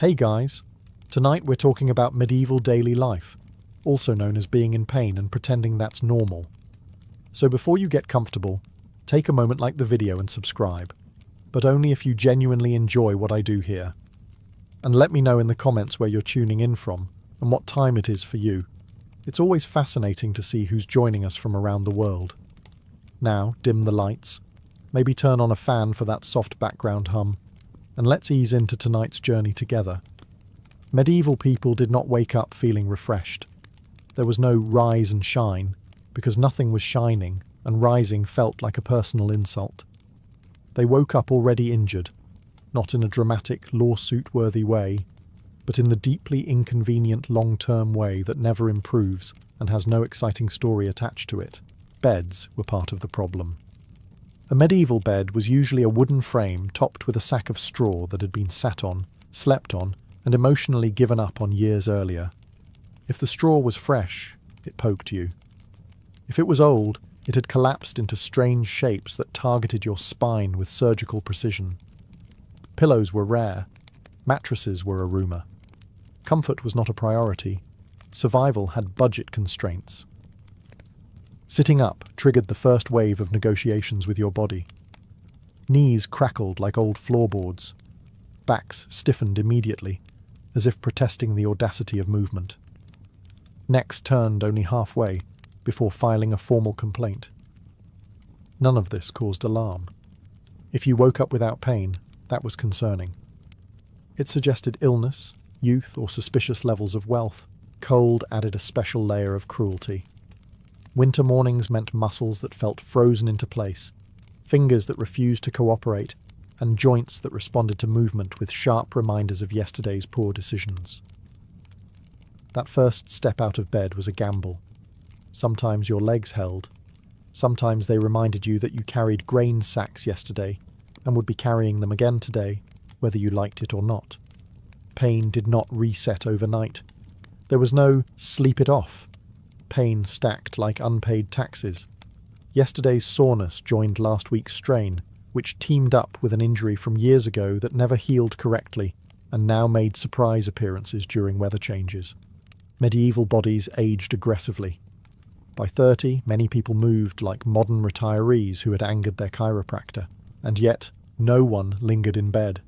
Hey guys, tonight we're talking about medieval daily life, also known as being in pain and pretending that's normal. So before you get comfortable, take a moment, like the video and subscribe, but only if you genuinely enjoy what I do here. And let me know in the comments where you're tuning in from and what time it is for you. It's always fascinating to see who's joining us from around the world. Now, dim the lights, maybe turn on a fan for that soft background hum, and let's ease into tonight's journey together. Medieval people did not wake up feeling refreshed. There was no rise and shine, because nothing was shining, and rising felt like a personal insult. They woke up already injured, not in a dramatic, lawsuit-worthy way, but in the deeply inconvenient long-term way that never improves and has no exciting story attached to it. Beds were part of the problem. A medieval bed was usually a wooden frame topped with a sack of straw that had been sat on, slept on, and emotionally given up on years earlier. If the straw was fresh, it poked you. If it was old, it had collapsed into strange shapes that targeted your spine with surgical precision. Pillows were rare. Mattresses were a rumour. Comfort was not a priority. Survival had budget constraints. Sitting up triggered the first wave of negotiations with your body. Knees crackled like old floorboards. Backs stiffened immediately, as if protesting the audacity of movement. Necks turned only halfway before filing a formal complaint. None of this caused alarm. If you woke up without pain, that was concerning. It suggested illness, youth, or suspicious levels of wealth. Cold added a special layer of cruelty. Winter mornings meant muscles that felt frozen into place, fingers that refused to cooperate, and joints that responded to movement with sharp reminders of yesterday's poor decisions. That first step out of bed was a gamble. Sometimes your legs held. Sometimes they reminded you that you carried grain sacks yesterday and would be carrying them again today, whether you liked it or not. Pain did not reset overnight. There was no sleep it off. Pain stacked like unpaid taxes. Yesterday's soreness joined last week's strain, which teamed up with an injury from years ago that never healed correctly and now made surprise appearances during weather changes. Medieval bodies aged aggressively. By 30, many people moved like modern retirees who had angered their chiropractor, and yet no one lingered in bed.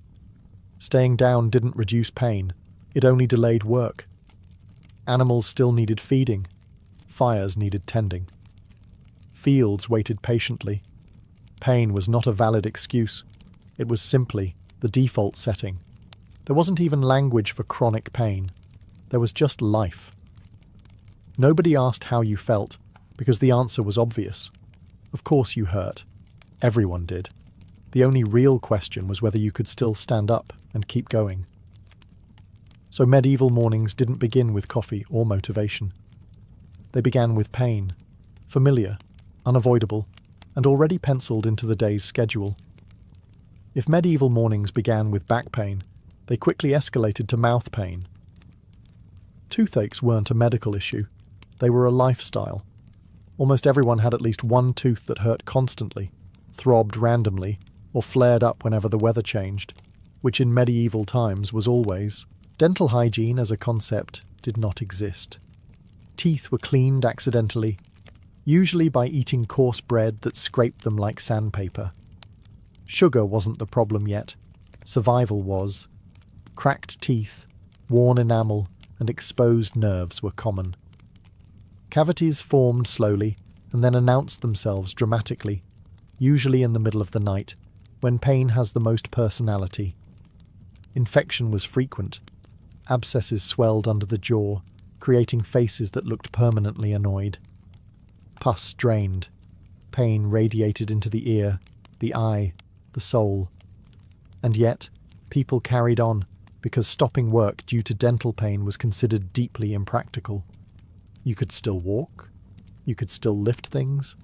Staying down didn't reduce pain, it only delayed work. Animals still needed feeding. Fires needed tending. Fields waited patiently. Pain was not a valid excuse. It was simply the default setting. There wasn't even language for chronic pain. There was just life. Nobody asked how you felt, because the answer was obvious. Of course you hurt. Everyone did. The only real question was whether you could still stand up and keep going. So medieval mornings didn't begin with coffee or motivation. They began with pain, familiar, unavoidable, and already penciled into the day's schedule. If medieval mornings began with back pain, they quickly escalated to mouth pain. Toothaches weren't a medical issue, they were a lifestyle. Almost everyone had at least one tooth that hurt constantly, throbbed randomly, or flared up whenever the weather changed, which in medieval times was always. Dental hygiene as a concept did not exist. Teeth were cleaned accidentally, usually by eating coarse bread that scraped them like sandpaper. Sugar wasn't the problem yet. Survival was. Cracked teeth, worn enamel, and exposed nerves were common. Cavities formed slowly and then announced themselves dramatically, usually in the middle of the night, when pain has the most personality. Infection was frequent. Abscesses swelled under the jaw, creating faces that looked permanently annoyed. Pus drained. Pain radiated into the ear, the eye, the soul. And yet, people carried on, because stopping work due to dental pain was considered deeply impractical. You could still walk. You could still lift things.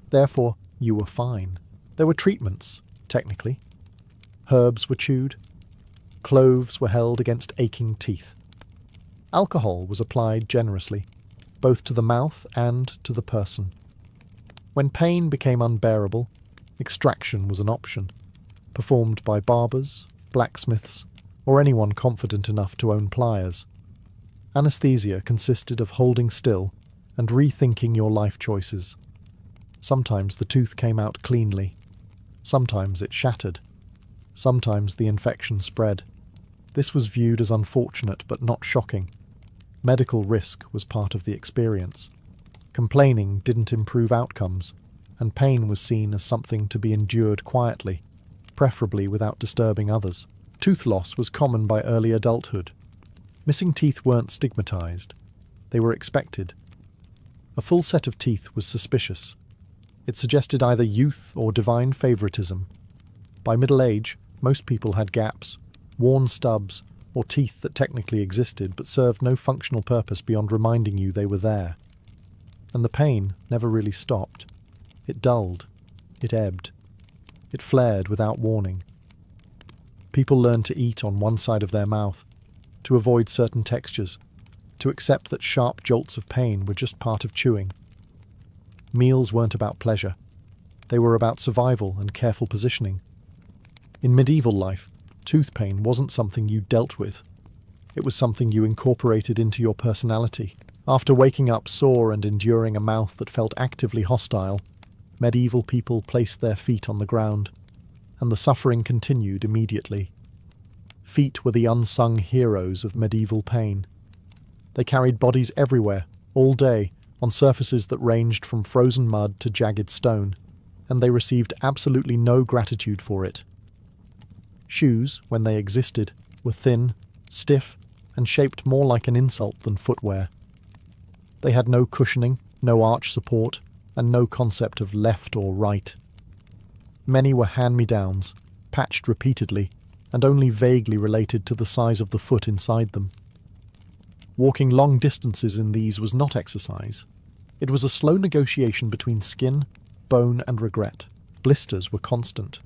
Therefore, you were fine. There were treatments, technically. Herbs were chewed. Cloves were held against aching teeth. Alcohol was applied generously, both to the mouth and to the person. When pain became unbearable, extraction was an option, performed by barbers, blacksmiths, or anyone confident enough to own pliers. Anesthesia consisted of holding still and rethinking your life choices. Sometimes the tooth came out cleanly. Sometimes it shattered. Sometimes the infection spread. This was viewed as unfortunate but not shocking. Medical risk was part of the experience. Complaining didn't improve outcomes, and pain was seen as something to be endured quietly, preferably without disturbing others. Tooth loss was common by early adulthood. Missing teeth weren't stigmatized. They were expected. A full set of teeth was suspicious. It suggested either youth or divine favoritism. By middle age, most people had gaps, worn stubs, or teeth that technically existed but served no functional purpose beyond reminding you they were there. And the pain never really stopped. It dulled. It ebbed. It flared without warning. People learned to eat on one side of their mouth, to avoid certain textures, to accept that sharp jolts of pain were just part of chewing. Meals weren't about pleasure. They were about survival and careful positioning. In medieval life, tooth pain wasn't something you dealt with. It was something you incorporated into your personality. After waking up sore and enduring a mouth that felt actively hostile, medieval people placed their feet on the ground, and the suffering continued immediately. Feet were the unsung heroes of medieval pain. They carried bodies everywhere, all day, on surfaces that ranged from frozen mud to jagged stone, and they received absolutely no gratitude for it. Shoes, when they existed, were thin, stiff, and shaped more like an insult than footwear. They had no cushioning, no arch support, and no concept of left or right. Many were hand-me-downs, patched repeatedly, and only vaguely related to the size of the foot inside them. Walking long distances in these was not exercise. It was a slow negotiation between skin, bone, and regret. Blisters were constant.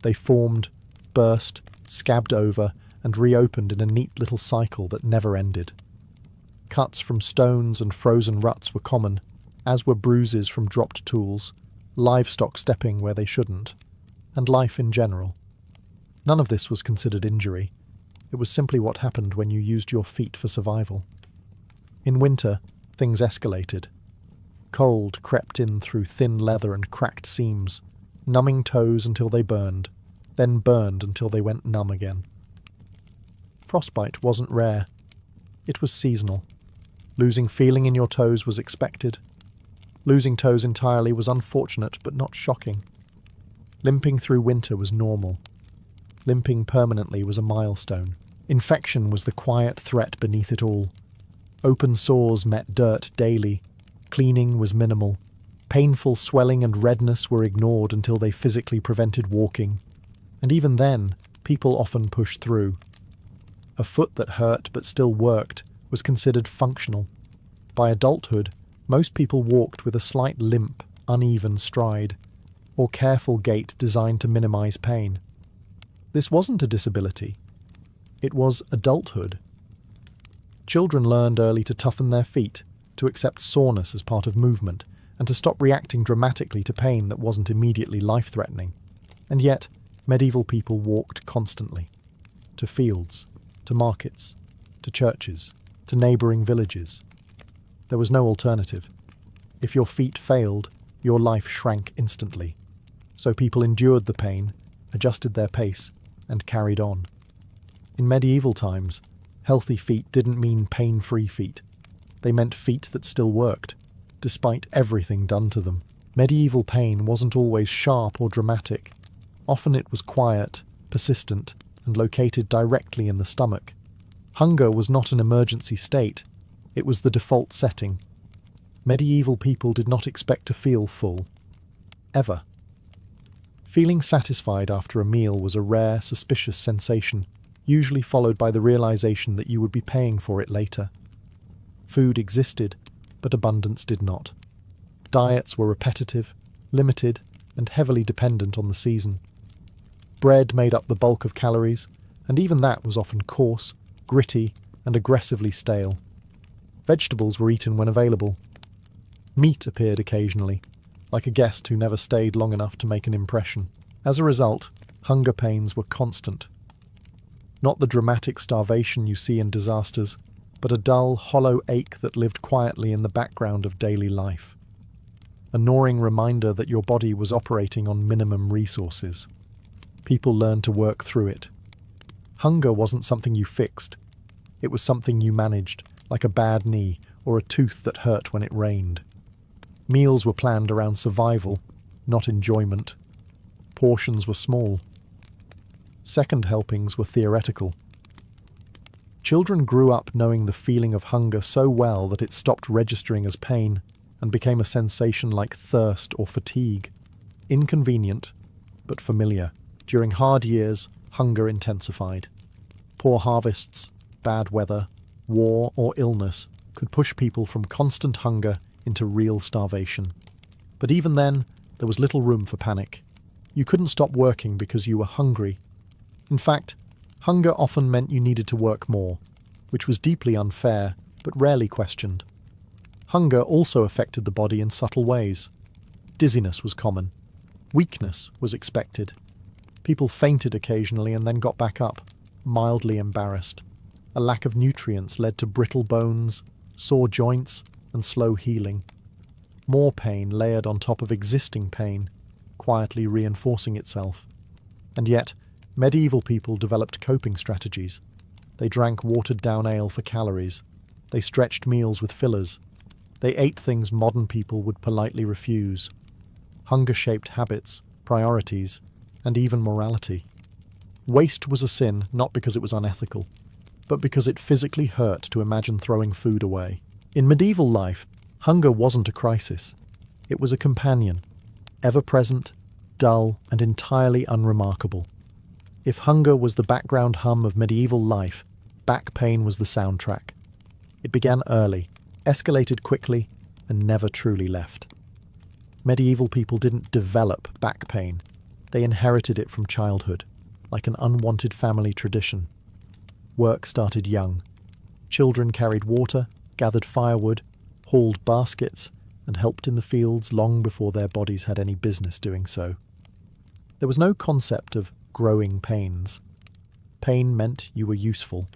They formed, burst, scabbed over, and reopened in a neat little cycle that never ended. Cuts from stones and frozen ruts were common, as were bruises from dropped tools, livestock stepping where they shouldn't, and life in general. None of this was considered injury. It was simply what happened when you used your feet for survival. In winter, things escalated. Cold crept in through thin leather and cracked seams, numbing toes until they burned, then burned until they went numb again. Frostbite wasn't rare. It was seasonal. Losing feeling in your toes was expected. Losing toes entirely was unfortunate but not shocking. Limping through winter was normal. Limping permanently was a milestone. Infection was the quiet threat beneath it all. Open sores met dirt daily. Cleaning was minimal. Painful swelling and redness were ignored until they physically prevented walking. And even then, people often pushed through. A foot that hurt but still worked was considered functional. By adulthood, most people walked with a slight limp, uneven stride, or careful gait designed to minimize pain. This wasn't a disability. It was adulthood. Children learned early to toughen their feet, to accept soreness as part of movement, and to stop reacting dramatically to pain that wasn't immediately life-threatening. And yet, medieval people walked constantly. To fields, to markets, to churches, to neighbouring villages. There was no alternative. If your feet failed, your life shrank instantly. So people endured the pain, adjusted their pace, and carried on. In medieval times, healthy feet didn't mean pain-free feet. They meant feet that still worked, despite everything done to them. Medieval pain wasn't always sharp or dramatic. Often it was quiet, persistent, and located directly in the stomach. Hunger was not an emergency state. It was the default setting. Medieval people did not expect to feel full. Ever. Feeling satisfied after a meal was a rare, suspicious sensation, usually followed by the realization that you would be paying for it later. Food existed, but abundance did not. Diets were repetitive, limited, and heavily dependent on the season. Bread made up the bulk of calories, and even that was often coarse, gritty, and aggressively stale. Vegetables were eaten when available. Meat appeared occasionally, like a guest who never stayed long enough to make an impression. As a result, hunger pains were constant. Not the dramatic starvation you see in disasters, but a dull, hollow ache that lived quietly in the background of daily life. A gnawing reminder that your body was operating on minimum resources. People learned to work through it. Hunger wasn't something you fixed. It was something you managed, like a bad knee or a tooth that hurt when it rained. Meals were planned around survival, not enjoyment. Portions were small. Second helpings were theoretical. Children grew up knowing the feeling of hunger so well that it stopped registering as pain and became a sensation like thirst or fatigue. Inconvenient, but familiar. During hard years, hunger intensified. Poor harvests, bad weather, war or illness could push people from constant hunger into real starvation. But even then, there was little room for panic. You couldn't stop working because you were hungry. In fact, hunger often meant you needed to work more, which was deeply unfair, but rarely questioned. Hunger also affected the body in subtle ways. Dizziness was common. Weakness was expected. People fainted occasionally and then got back up, mildly embarrassed. A lack of nutrients led to brittle bones, sore joints, and slow healing. More pain layered on top of existing pain, quietly reinforcing itself. And yet, medieval people developed coping strategies. They drank watered-down ale for calories. They stretched meals with fillers. They ate things modern people would politely refuse. Hunger shaped habits, priorities, and even morality. Waste was a sin not because it was unethical, but because it physically hurt to imagine throwing food away. In medieval life, hunger wasn't a crisis. It was a companion, ever-present, dull, and entirely unremarkable. If hunger was the background hum of medieval life, back pain was the soundtrack. It began early, escalated quickly, and never truly left. Medieval people didn't develop back pain. They inherited it from childhood, like an unwanted family tradition. Work started young. Children carried water, gathered firewood, hauled baskets, and helped in the fields long before their bodies had any business doing so. There was no concept of growing pains. Pain meant you were useful.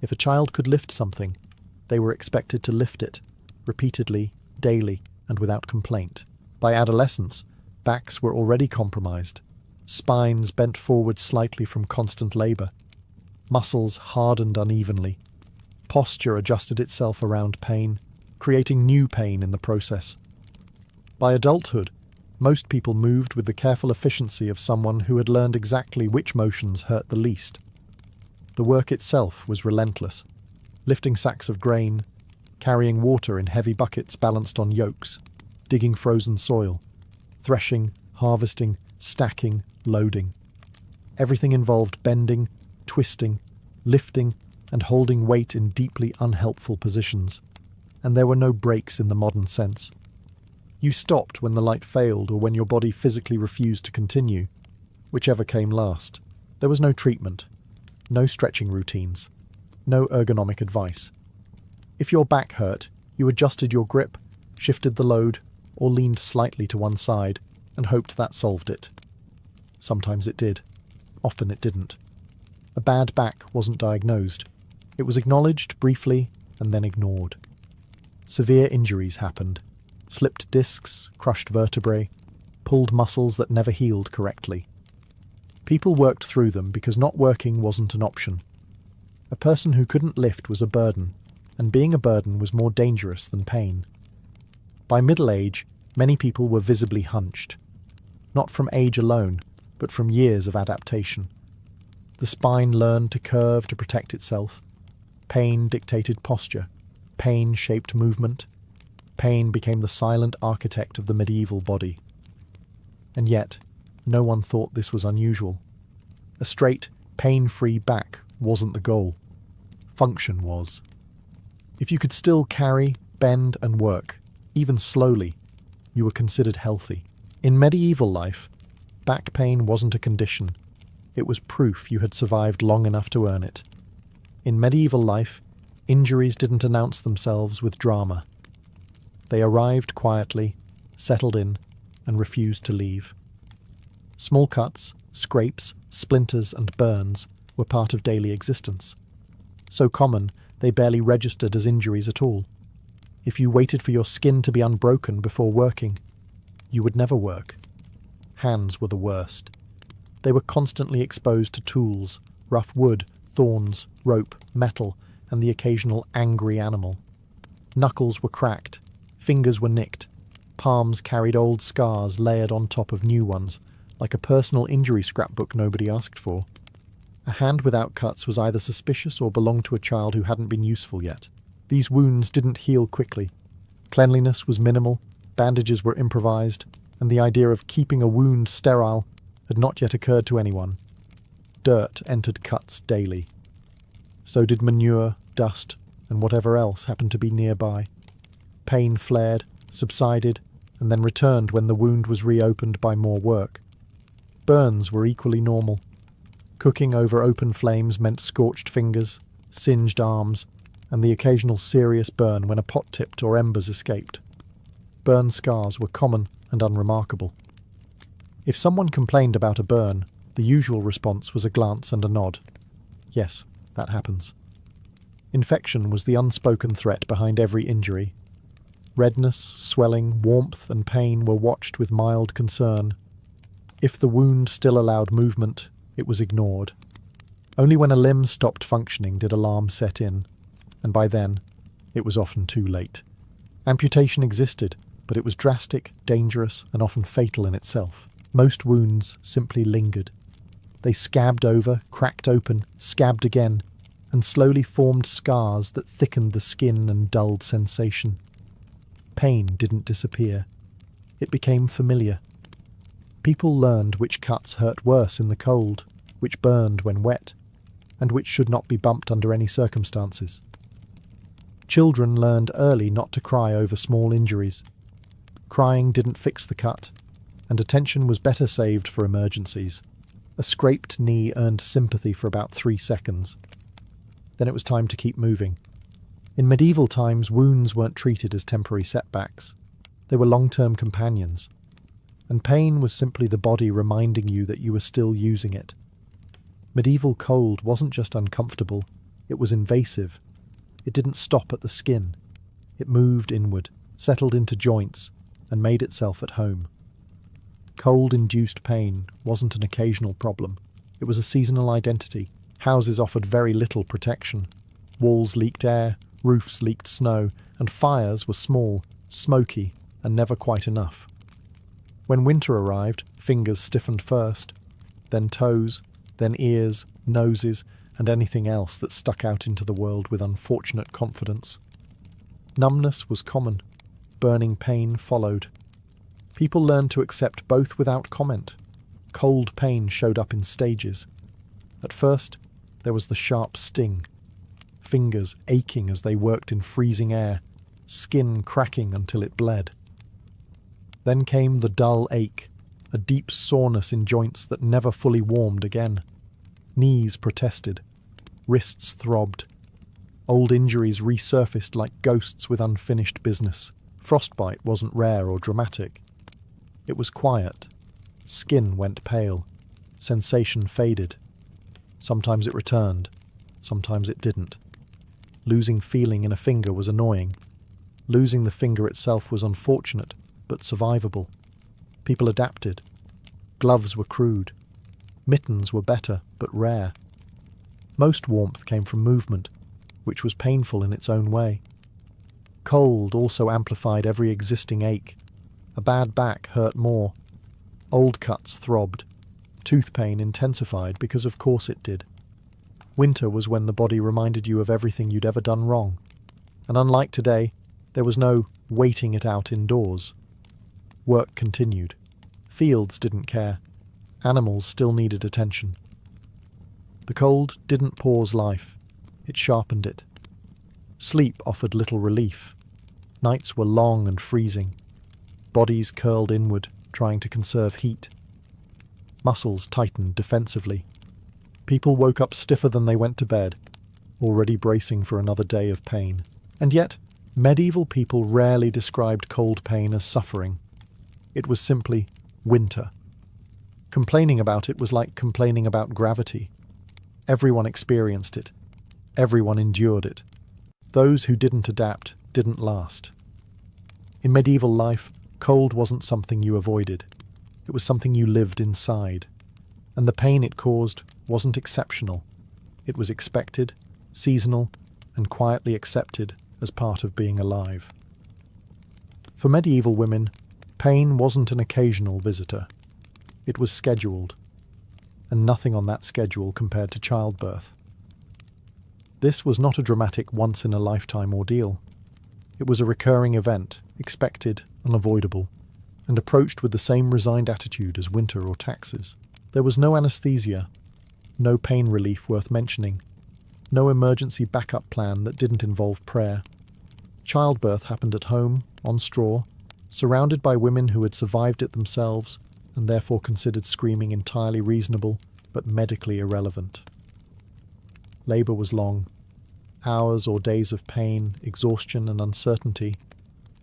If a child could lift something, they were expected to lift it, repeatedly, daily, and without complaint. By adolescence, backs were already compromised. Spines bent forward slightly from constant labour. Muscles hardened unevenly. Posture adjusted itself around pain, creating new pain in the process. By adulthood, most people moved with the careful efficiency of someone who had learned exactly which motions hurt the least. The work itself was relentless, lifting sacks of grain, carrying water in heavy buckets balanced on yokes, digging frozen soil, threshing, harvesting, stacking, loading. Everything involved bending, twisting, lifting, and holding weight in deeply unhelpful positions. And there were no breaks in the modern sense. You stopped when the light failed or when your body physically refused to continue, whichever came last. There was no treatment, no stretching routines, no ergonomic advice. If your back hurt, you adjusted your grip, shifted the load, or leaned slightly to one side and hoped that solved it. Sometimes it did. Often it didn't. A bad back wasn't diagnosed. It was acknowledged briefly and then ignored. Severe injuries happened. Slipped discs, crushed vertebrae, pulled muscles that never healed correctly. People worked through them because not working wasn't an option. A person who couldn't lift was a burden, and being a burden was more dangerous than pain. By middle age, many people were visibly hunched. Not from age alone, but from years of adaptation. The spine learned to curve to protect itself. Pain dictated posture. Pain shaped movement. Pain became the silent architect of the medieval body. And yet, no one thought this was unusual. A straight, pain-free back wasn't the goal. Function was. If you could still carry, bend, and work, even slowly, you were considered healthy. In medieval life, back pain wasn't a condition. It was proof you had survived long enough to earn it. In medieval life, injuries didn't announce themselves with drama. They arrived quietly, settled in, and refused to leave. Small cuts, scrapes, splinters, and burns were part of daily existence. So common, they barely registered as injuries at all. If you waited for your skin to be unbroken before working, you would never work. Hands were the worst. They were constantly exposed to tools, rough wood, thorns, rope, metal, and the occasional angry animal. Knuckles were cracked, fingers were nicked, palms carried old scars layered on top of new ones, like a personal injury scrapbook nobody asked for. A hand without cuts was either suspicious or belonged to a child who hadn't been useful yet. These wounds didn't heal quickly. Cleanliness was minimal, bandages were improvised, and the idea of keeping a wound sterile had not yet occurred to anyone. Dirt entered cuts daily. So did manure, dust, and whatever else happened to be nearby. Pain flared, subsided, and then returned when the wound was reopened by more work. Burns were equally normal. Cooking over open flames meant scorched fingers, singed arms, and the occasional serious burn when a pot tipped or embers escaped. Burn scars were common and unremarkable. If someone complained about a burn, the usual response was a glance and a nod. Yes, that happens. Infection was the unspoken threat behind every injury. Redness, swelling, warmth, and pain were watched with mild concern. If the wound still allowed movement, it was ignored. Only when a limb stopped functioning did alarm set in, and by then, it was often too late. Amputation existed, but it was drastic, dangerous, and often fatal in itself. Most wounds simply lingered. They scabbed over, cracked open, scabbed again, and slowly formed scars that thickened the skin and dulled sensation. Pain didn't disappear. It became familiar. People learned which cuts hurt worse in the cold, which burned when wet, and which should not be bumped under any circumstances. Children learned early not to cry over small injuries. Crying didn't fix the cut, and attention was better saved for emergencies. A scraped knee earned sympathy for about 3 seconds. Then it was time to keep moving. In medieval times, wounds weren't treated as temporary setbacks. They were long-term companions. And pain was simply the body reminding you that you were still using it. Medieval cold wasn't just uncomfortable, it was invasive. It didn't stop at the skin. It moved inward, settled into joints, and made itself at home. Cold-induced pain wasn't an occasional problem. It was a seasonal identity. Houses offered very little protection. Walls leaked air, roofs leaked snow, and fires were small, smoky, and never quite enough. When winter arrived, fingers stiffened first, then toes, then ears, noses, and anything else that stuck out into the world with unfortunate confidence. Numbness was common. Burning pain followed. People learned to accept both without comment. Cold pain showed up in stages. At first, there was the sharp sting. Fingers aching as they worked in freezing air, skin cracking until it bled. Then came the dull ache, a deep soreness in joints that never fully warmed again. Knees protested. Wrists throbbed. Old injuries resurfaced like ghosts with unfinished business. Frostbite wasn't rare or dramatic. It was quiet. Skin went pale. Sensation faded. Sometimes it returned. Sometimes it didn't. Losing feeling in a finger was annoying. Losing the finger itself was unfortunate, but survivable. People adapted. Gloves were crude. Mittens were better, but rare. Most warmth came from movement, which was painful in its own way. Cold also amplified every existing ache. A bad back hurt more. Old cuts throbbed. Tooth pain intensified because of course it did. Winter was when the body reminded you of everything you'd ever done wrong. And unlike today, there was no waiting it out indoors. Work continued. Fields didn't care. Animals still needed attention. The cold didn't pause life. It sharpened it. Sleep offered little relief. Nights were long and freezing. Bodies curled inward, trying to conserve heat. Muscles tightened defensively. People woke up stiffer than they went to bed, already bracing for another day of pain. And yet, medieval people rarely described cold pain as suffering. It was simply winter. Complaining about it was like complaining about gravity. Everyone experienced it. Everyone endured it. Those who didn't adapt didn't last. In medieval life, cold wasn't something you avoided. It was something you lived inside. And the pain it caused wasn't exceptional. It was expected, seasonal, and quietly accepted as part of being alive. For medieval women, pain wasn't an occasional visitor. It was scheduled, and nothing on that schedule compared to childbirth. This was not a dramatic once-in-a-lifetime ordeal. It was a recurring event, expected, unavoidable, and approached with the same resigned attitude as winter or taxes. There was no anesthesia, no pain relief worth mentioning, no emergency backup plan that didn't involve prayer. Childbirth happened at home, on straw, surrounded by women who had survived it themselves and therefore considered screaming entirely reasonable but medically irrelevant. Labour was long, hours or days of pain, exhaustion and uncertainty,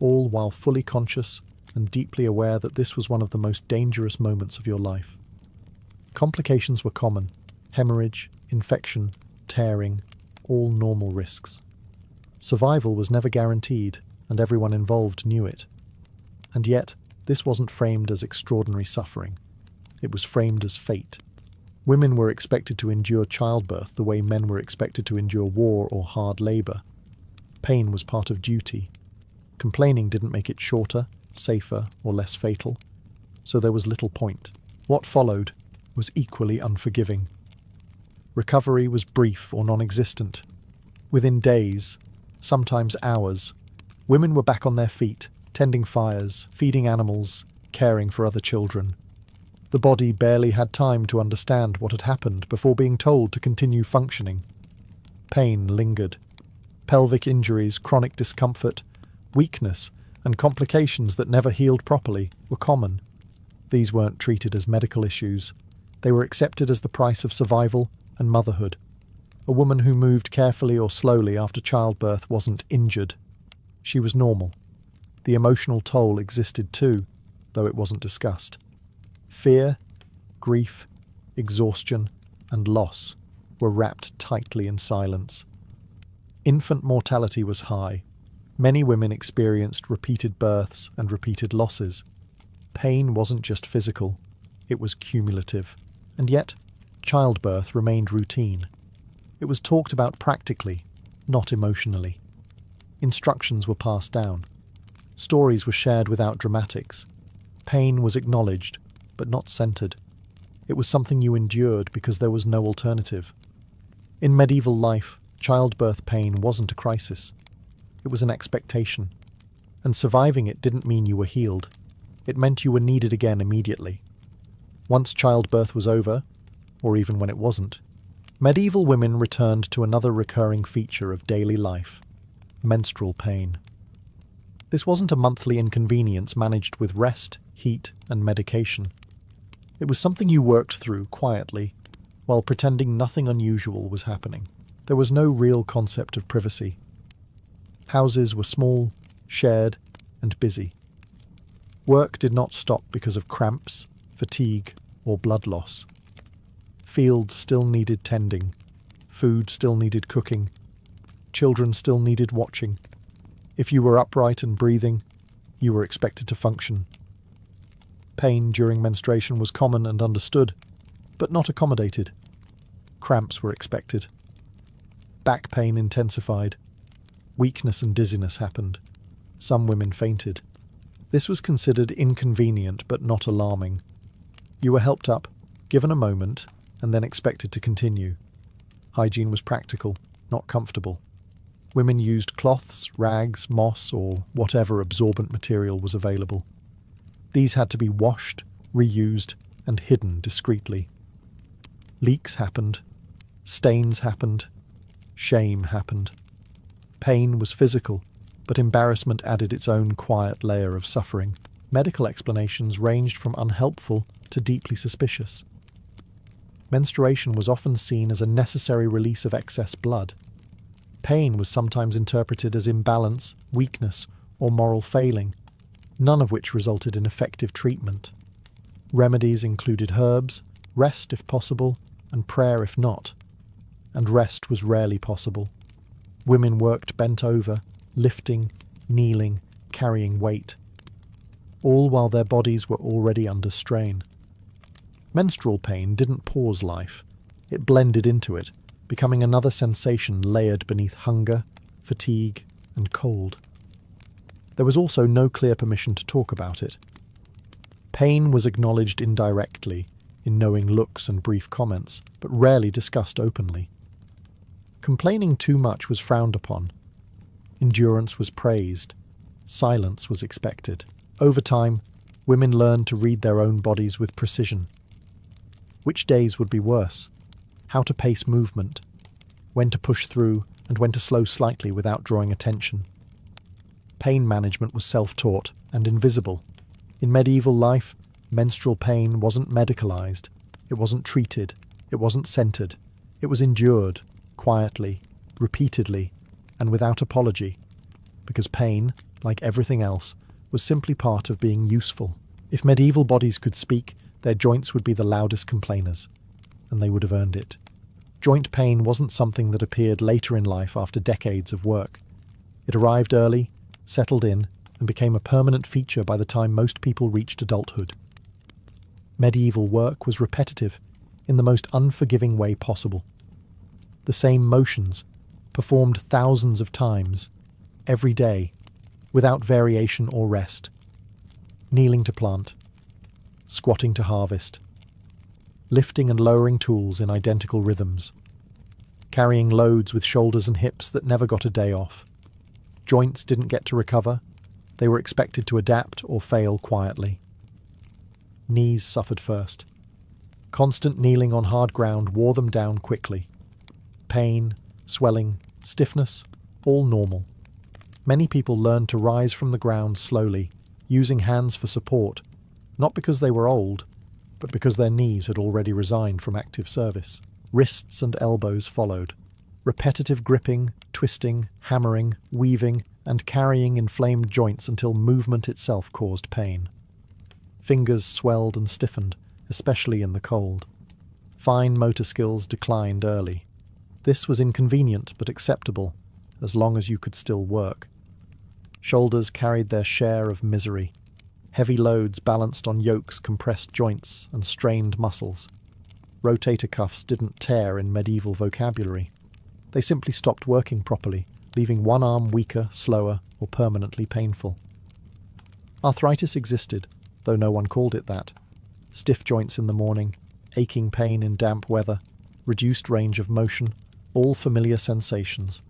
all while fully conscious and deeply aware that this was one of the most dangerous moments of your life. Complications were common: hemorrhage, infection, tearing, all normal risks. Survival was never guaranteed, and everyone involved knew it. And yet, this wasn't framed as extraordinary suffering. It was framed as fate. Women were expected to endure childbirth the way men were expected to endure war or hard labour. Pain was part of duty. Complaining didn't make it shorter, safer, or less fatal, so there was little point. What followed was equally unforgiving. Recovery was brief or non-existent. Within days, sometimes hours, women were back on their feet, tending fires, feeding animals, caring for other children. The body barely had time to understand what had happened before being told to continue functioning. Pain lingered. Pelvic injuries, chronic discomfort, weakness, and complications that never healed properly were common. These weren't treated as medical issues. They were accepted as the price of survival and motherhood. A woman who moved carefully or slowly after childbirth wasn't injured. She was normal. The emotional toll existed too, though it wasn't discussed. Fear, grief, exhaustion, and loss were wrapped tightly in silence. Infant mortality was high. Many women experienced repeated births and repeated losses. Pain wasn't just physical, it was cumulative. And yet, childbirth remained routine. It was talked about practically, not emotionally. Instructions were passed down. Stories were shared without dramatics. Pain was acknowledged, but not centered. It was something you endured because there was no alternative. In medieval life, childbirth pain wasn't a crisis. It was an expectation. And surviving it didn't mean you were healed. It meant you were needed again immediately. Once childbirth was over, or even when it wasn't, medieval women returned to another recurring feature of daily life: menstrual pain. This wasn't a monthly inconvenience managed with rest, heat, and medication. It was something you worked through quietly, while pretending nothing unusual was happening. There was no real concept of privacy. Houses were small, shared, and busy. Work did not stop because of cramps, fatigue, or blood loss. Fields still needed tending. Food still needed cooking. Children still needed watching. If you were upright and breathing, you were expected to function. Pain during menstruation was common and understood, but not accommodated. Cramps were expected. Back pain intensified. Weakness and dizziness happened. Some women fainted. This was considered inconvenient but not alarming. You were helped up, given a moment, and then expected to continue. Hygiene was practical, not comfortable. Women used cloths, rags, moss, or whatever absorbent material was available. These had to be washed, reused, and hidden discreetly. Leaks happened. Stains happened. Shame happened. Pain was physical, but embarrassment added its own quiet layer of suffering. Medical explanations ranged from unhelpful to deeply suspicious. Menstruation was often seen as a necessary release of excess blood. Pain was sometimes interpreted as imbalance, weakness, or moral failing, none of which resulted in effective treatment. Remedies included herbs, rest if possible, and prayer if not. and rest was rarely possible. Women worked bent over, lifting, kneeling, carrying weight, all while their bodies were already under strain. Menstrual pain didn't pause life. It blended into it, becoming another sensation layered beneath hunger, fatigue, and cold. There was also no clear permission to talk about it. Pain was acknowledged indirectly, in knowing looks and brief comments, but rarely discussed openly. Complaining too much was frowned upon. Endurance was praised. Silence was expected. Over time, women learned to read their own bodies with precision. Which days would be worse? How to pace movement? When to push through and when to slow slightly without drawing attention? Pain management was self-taught and invisible. In medieval life, menstrual pain wasn't medicalized. It wasn't treated. It wasn't centered. It was endured, quietly, repeatedly, and without apology. Because pain, like everything else, was simply part of being useful. If medieval bodies could speak, their joints would be the loudest complainers, and they would have earned it. Joint pain wasn't something that appeared later in life after decades of work. It arrived early, settled in, and became a permanent feature by the time most people reached adulthood. Medieval work was repetitive, in the most unforgiving way possible. The same motions, performed thousands of times, every day, without variation or rest. Kneeling to plant, squatting to harvest, lifting and lowering tools in identical rhythms, carrying loads with shoulders and hips that never got a day off. Joints didn't get to recover. They were expected to adapt or fail quietly. Knees suffered first. Constant kneeling on hard ground wore them down quickly. Pain, swelling, stiffness, all normal. Many people learned to rise from the ground slowly, using hands for support, not because they were old, but because their knees had already resigned from active service. Wrists and elbows followed. Repetitive gripping, twisting, hammering, weaving, and carrying inflamed joints until movement itself caused pain. Fingers swelled and stiffened, especially in the cold. Fine motor skills declined early. This was inconvenient but acceptable, as long as you could still work. Shoulders carried their share of misery. Heavy loads balanced on yokes compressed joints and strained muscles. Rotator cuffs didn't tear in medieval vocabulary. They simply stopped working properly, leaving one arm weaker, slower, or permanently painful. Arthritis existed, though no one called it that. Stiff joints in the morning, aching pain in damp weather, reduced range of motion, all familiar sensations.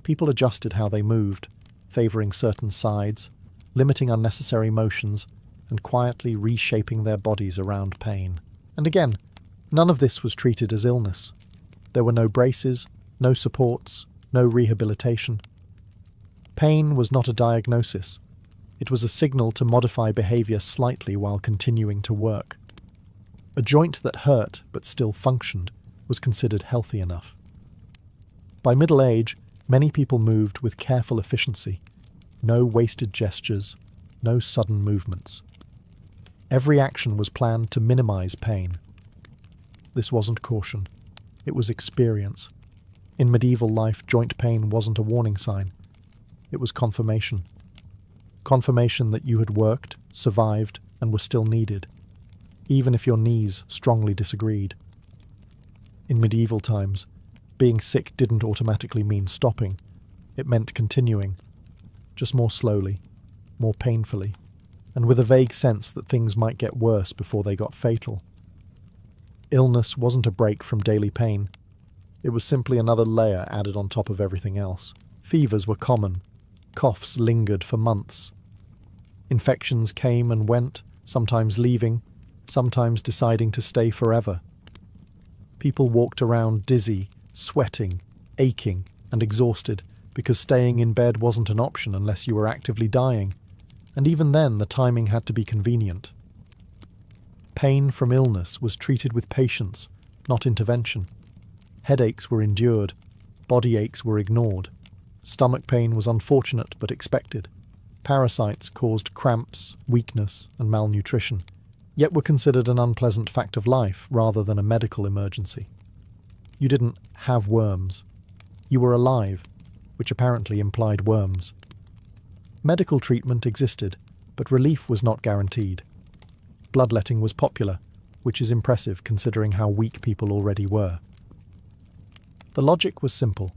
People adjusted how they moved, favouring certain sides, limiting unnecessary motions, and quietly reshaping their bodies around pain. And again, none of this was treated as illness. There were no braces, no supports, no rehabilitation. Pain was not a diagnosis. It was a signal to modify behaviour slightly while continuing to work. A joint that hurt but still functioned was considered healthy enough. By middle age, many people moved with careful efficiency. No wasted gestures, no sudden movements. Every action was planned to minimise pain. This wasn't caution. It was experience. In medieval life, joint pain wasn't a warning sign. It was confirmation. Confirmation that you had worked, survived, and were still needed, even if your knees strongly disagreed. In medieval times, being sick didn't automatically mean stopping. It meant continuing, just more slowly, more painfully, and with a vague sense that things might get worse before they got fatal. Illness wasn't a break from daily pain. It was simply another layer added on top of everything else. Fevers were common. Coughs lingered for months. Infections came and went, sometimes leaving, sometimes deciding to stay forever. People walked around dizzy, sweating, aching, and exhausted because staying in bed wasn't an option unless you were actively dying, and even then the timing had to be convenient. Pain from illness was treated with patience, not intervention. Headaches were endured, body aches were ignored. Stomach pain was unfortunate but expected. Parasites caused cramps, weakness, and malnutrition, yet were considered an unpleasant fact of life rather than a medical emergency. You didn't have worms. You were alive, which apparently implied worms. Medical treatment existed, but relief was not guaranteed. Bloodletting was popular, which is impressive considering how weak people already were. The logic was simple.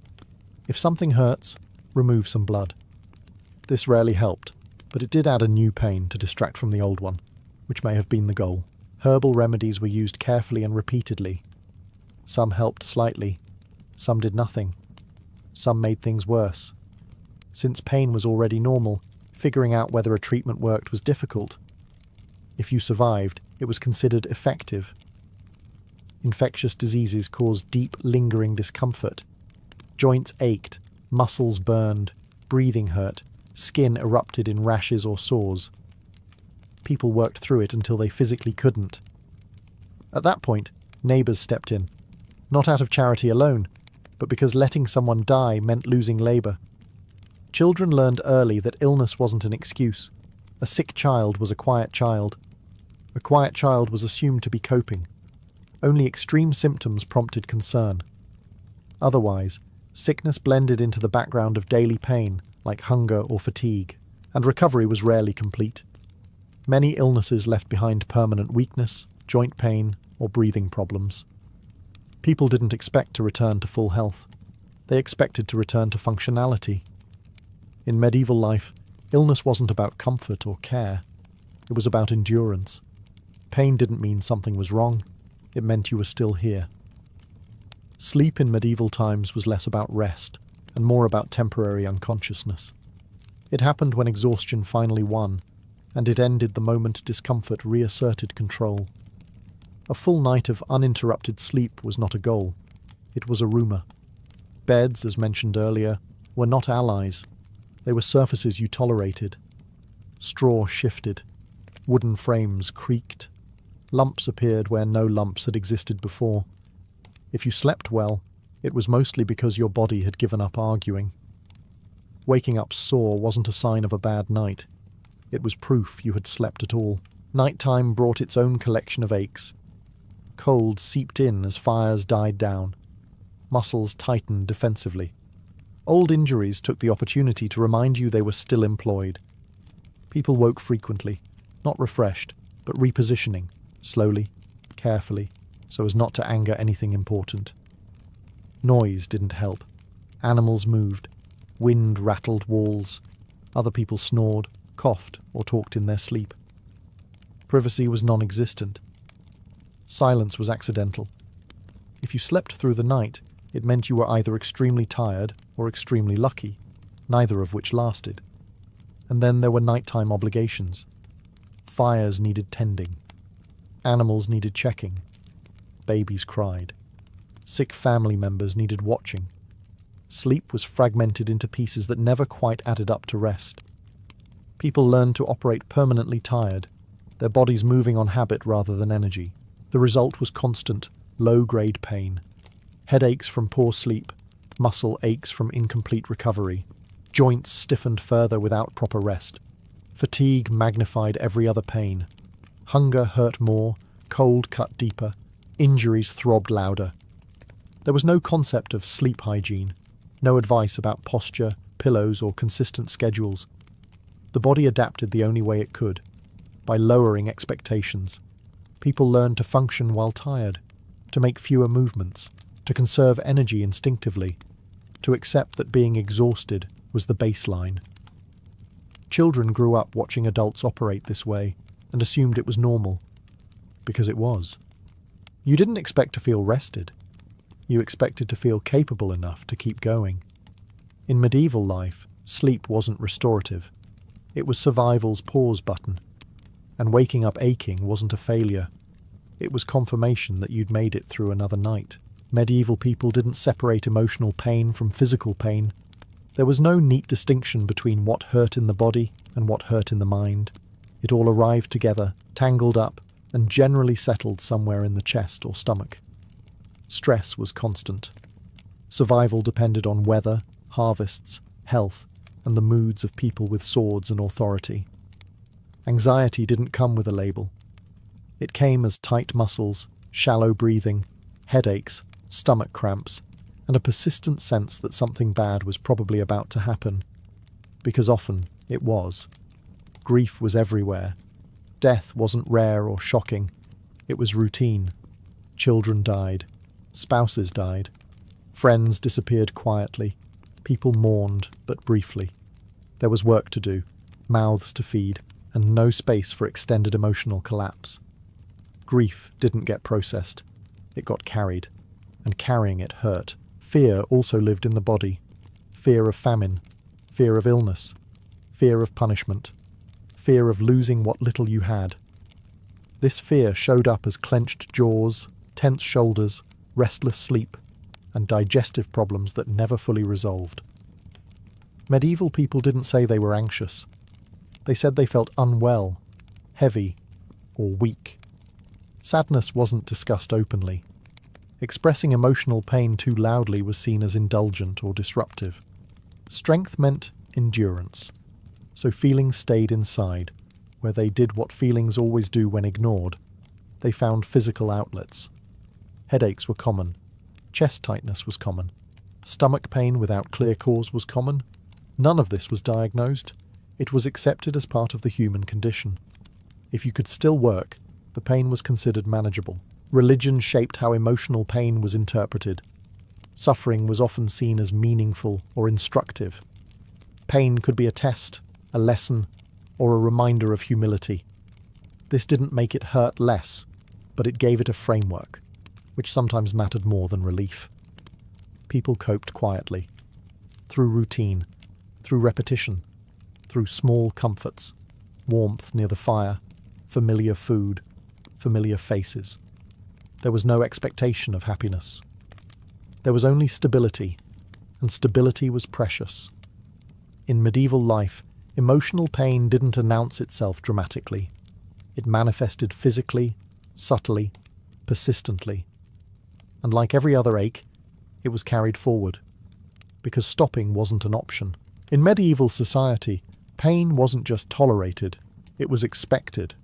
If something hurts, remove some blood. This rarely helped, but it did add a new pain to distract from the old one, which may have been the goal. Herbal remedies were used carefully and repeatedly. Some helped slightly, some did nothing. Some made things worse. Since pain was already normal, figuring out whether a treatment worked was difficult. If you survived, it was considered effective. Infectious diseases caused deep, lingering discomfort. Joints ached, muscles burned, breathing hurt, skin erupted in rashes or sores. People worked through it until they physically couldn't. At that point, neighbours stepped in, not out of charity alone, but because letting someone die meant losing labour. Children learned early that illness wasn't an excuse. A sick child was a quiet child. A quiet child was assumed to be coping. Only extreme symptoms prompted concern. Otherwise, sickness blended into the background of daily pain, like hunger or fatigue, and recovery was rarely complete. Many illnesses left behind permanent weakness, joint pain, or breathing problems. People didn't expect to return to full health. They expected to return to functionality. In medieval life, illness wasn't about comfort or care. It was about endurance. Pain didn't mean something was wrong. It meant you were still here. Sleep in medieval times was less about rest and more about temporary unconsciousness. It happened when exhaustion finally won, and it ended the moment discomfort reasserted control. A full night of uninterrupted sleep was not a goal. It was a rumour. Beds, as mentioned earlier, were not allies. They were surfaces you tolerated. Straw shifted. Wooden frames creaked. Lumps appeared where no lumps had existed before. If you slept well, it was mostly because your body had given up arguing. Waking up sore wasn't a sign of a bad night. It was proof you had slept at all. Nighttime brought its own collection of aches. Cold seeped in as fires died down. Muscles tightened defensively. Old injuries took the opportunity to remind you they were still employed. People woke frequently, not refreshed, but repositioning, slowly, carefully, so as not to anger anything important. Noise didn't help. Animals moved. Wind rattled walls. Other people snored, coughed, or talked in their sleep. Privacy was non-existent. Silence was accidental. If you slept through the night, it meant you were either extremely tired or extremely lucky, neither of which lasted. And then there were nighttime obligations. Fires needed tending. Animals needed checking. Babies cried. Sick family members needed watching. Sleep was fragmented into pieces that never quite added up to rest. People learned to operate permanently tired, their bodies moving on habit rather than energy. The result was constant, low-grade pain. Headaches from poor sleep, muscle aches from incomplete recovery. Joints stiffened further without proper rest. Fatigue magnified every other pain. Hunger hurt more, cold cut deeper, injuries throbbed louder. There was no concept of sleep hygiene, no advice about posture, pillows, or consistent schedules. The body adapted the only way it could, by lowering expectations. People learned to function while tired, to make fewer movements, to conserve energy instinctively, to accept that being exhausted was the baseline. Children grew up watching adults operate this way and assumed it was normal, because it was. You didn't expect to feel rested. You expected to feel capable enough to keep going. In medieval life, sleep wasn't restorative. It was survival's pause button. And waking up aching wasn't a failure. It was confirmation that you'd made it through another night. Medieval people didn't separate emotional pain from physical pain. There was no neat distinction between what hurt in the body and what hurt in the mind. It all arrived together, tangled up, and generally settled somewhere in the chest or stomach. Stress was constant. Survival depended on weather, harvests, health, and the moods of people with swords and authority. Anxiety didn't come with a label. It came as tight muscles, shallow breathing, headaches, stomach cramps, and a persistent sense that something bad was probably about to happen. Because often it was. Grief was everywhere. Death wasn't rare or shocking. It was routine. Children died. Spouses died. Friends disappeared quietly. People mourned, but briefly. There was work to do, mouths to feed, and no space for extended emotional collapse. Grief didn't get processed. It got carried, and carrying it hurt. Fear also lived in the body. Fear of famine, fear of illness, fear of punishment, fear of losing what little you had. This fear showed up as clenched jaws, tense shoulders, restless sleep, and digestive problems that never fully resolved. Medieval people didn't say they were anxious. They said they felt unwell, heavy, or weak. Sadness wasn't discussed openly. Expressing emotional pain too loudly was seen as indulgent or disruptive. Strength meant endurance, so feelings stayed inside, where they did what feelings always do when ignored. They found physical outlets. Headaches were common. Chest tightness was common. Stomach pain without clear cause was common. None of this was diagnosed. It was accepted as part of the human condition. If you could still work, the pain was considered manageable. Religion shaped how emotional pain was interpreted. Suffering was often seen as meaningful or instructive. Pain could be a test, a lesson, or a reminder of humility. This didn't make it hurt less, but it gave it a framework, which sometimes mattered more than relief. People coped quietly, through routine, through repetition, through small comforts, warmth near the fire, familiar food, familiar faces. There was no expectation of happiness. There was only stability, and stability was precious. In medieval life, emotional pain didn't announce itself dramatically. It manifested physically, subtly, persistently. And like every other ache, it was carried forward, because stopping wasn't an option. In medieval society, pain wasn't just tolerated, it was expected.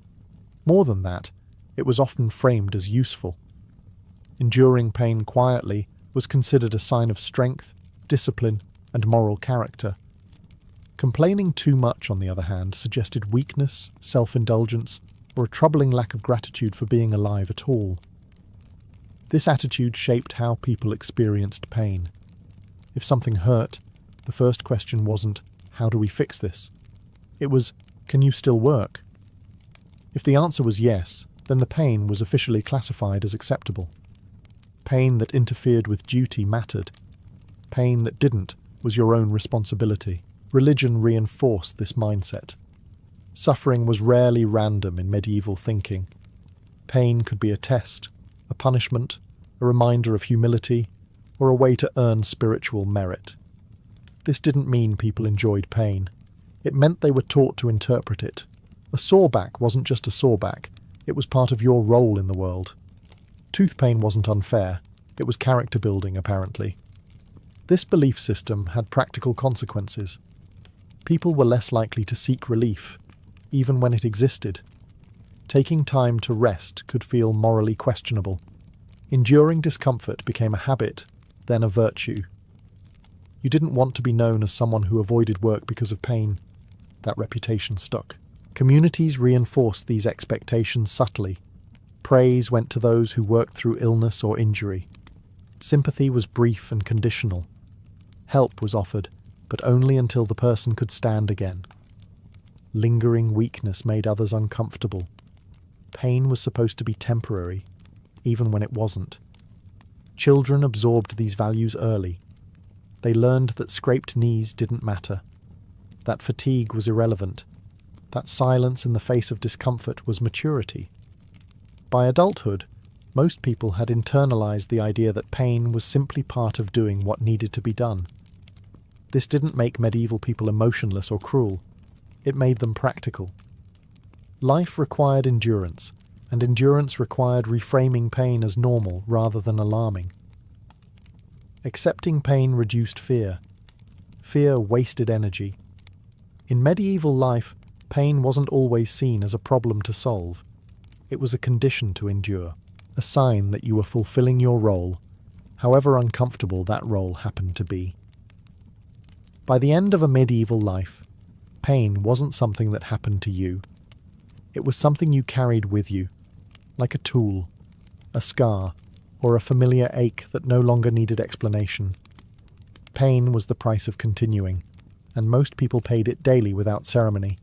More than that, it was often framed as useful. Enduring pain quietly was considered a sign of strength, discipline, and moral character. Complaining too much, on the other hand, suggested weakness, self-indulgence, or a troubling lack of gratitude for being alive at all. This attitude shaped how people experienced pain. If something hurt, the first question wasn't, "How do we fix this?" It was, "Can you still work?" If the answer was yes, then the pain was officially classified as acceptable. Pain that interfered with duty mattered. Pain that didn't was your own responsibility. Religion reinforced this mindset. Suffering was rarely random in medieval thinking. Pain could be a test, a punishment, a reminder of humility, or a way to earn spiritual merit. This didn't mean people enjoyed pain. It meant they were taught to interpret it. A sore back wasn't just a sore back, it was part of your role in the world. Tooth pain wasn't unfair, it was character building, apparently. This belief system had practical consequences. People were less likely to seek relief, even when it existed. Taking time to rest could feel morally questionable. Enduring discomfort became a habit, then a virtue. You didn't want to be known as someone who avoided work because of pain. That reputation stuck. Communities reinforced these expectations subtly. Praise went to those who worked through illness or injury. Sympathy was brief and conditional. Help was offered, but only until the person could stand again. Lingering weakness made others uncomfortable. Pain was supposed to be temporary, even when it wasn't. Children absorbed these values early. They learned that scraped knees didn't matter, that fatigue was irrelevant, that silence in the face of discomfort was maturity. By adulthood, most people had internalized the idea that pain was simply part of doing what needed to be done. This didn't make medieval people emotionless or cruel. It made them practical. Life required endurance, and endurance required reframing pain as normal rather than alarming. Accepting pain reduced fear. Fear wasted energy. In medieval life, pain wasn't always seen as a problem to solve. It was a condition to endure, a sign that you were fulfilling your role, however uncomfortable that role happened to be. By the end of a medieval life, pain wasn't something that happened to you. It was something you carried with you, like a tool, a scar, or a familiar ache that no longer needed explanation. Pain was the price of continuing, and most people paid it daily without ceremony.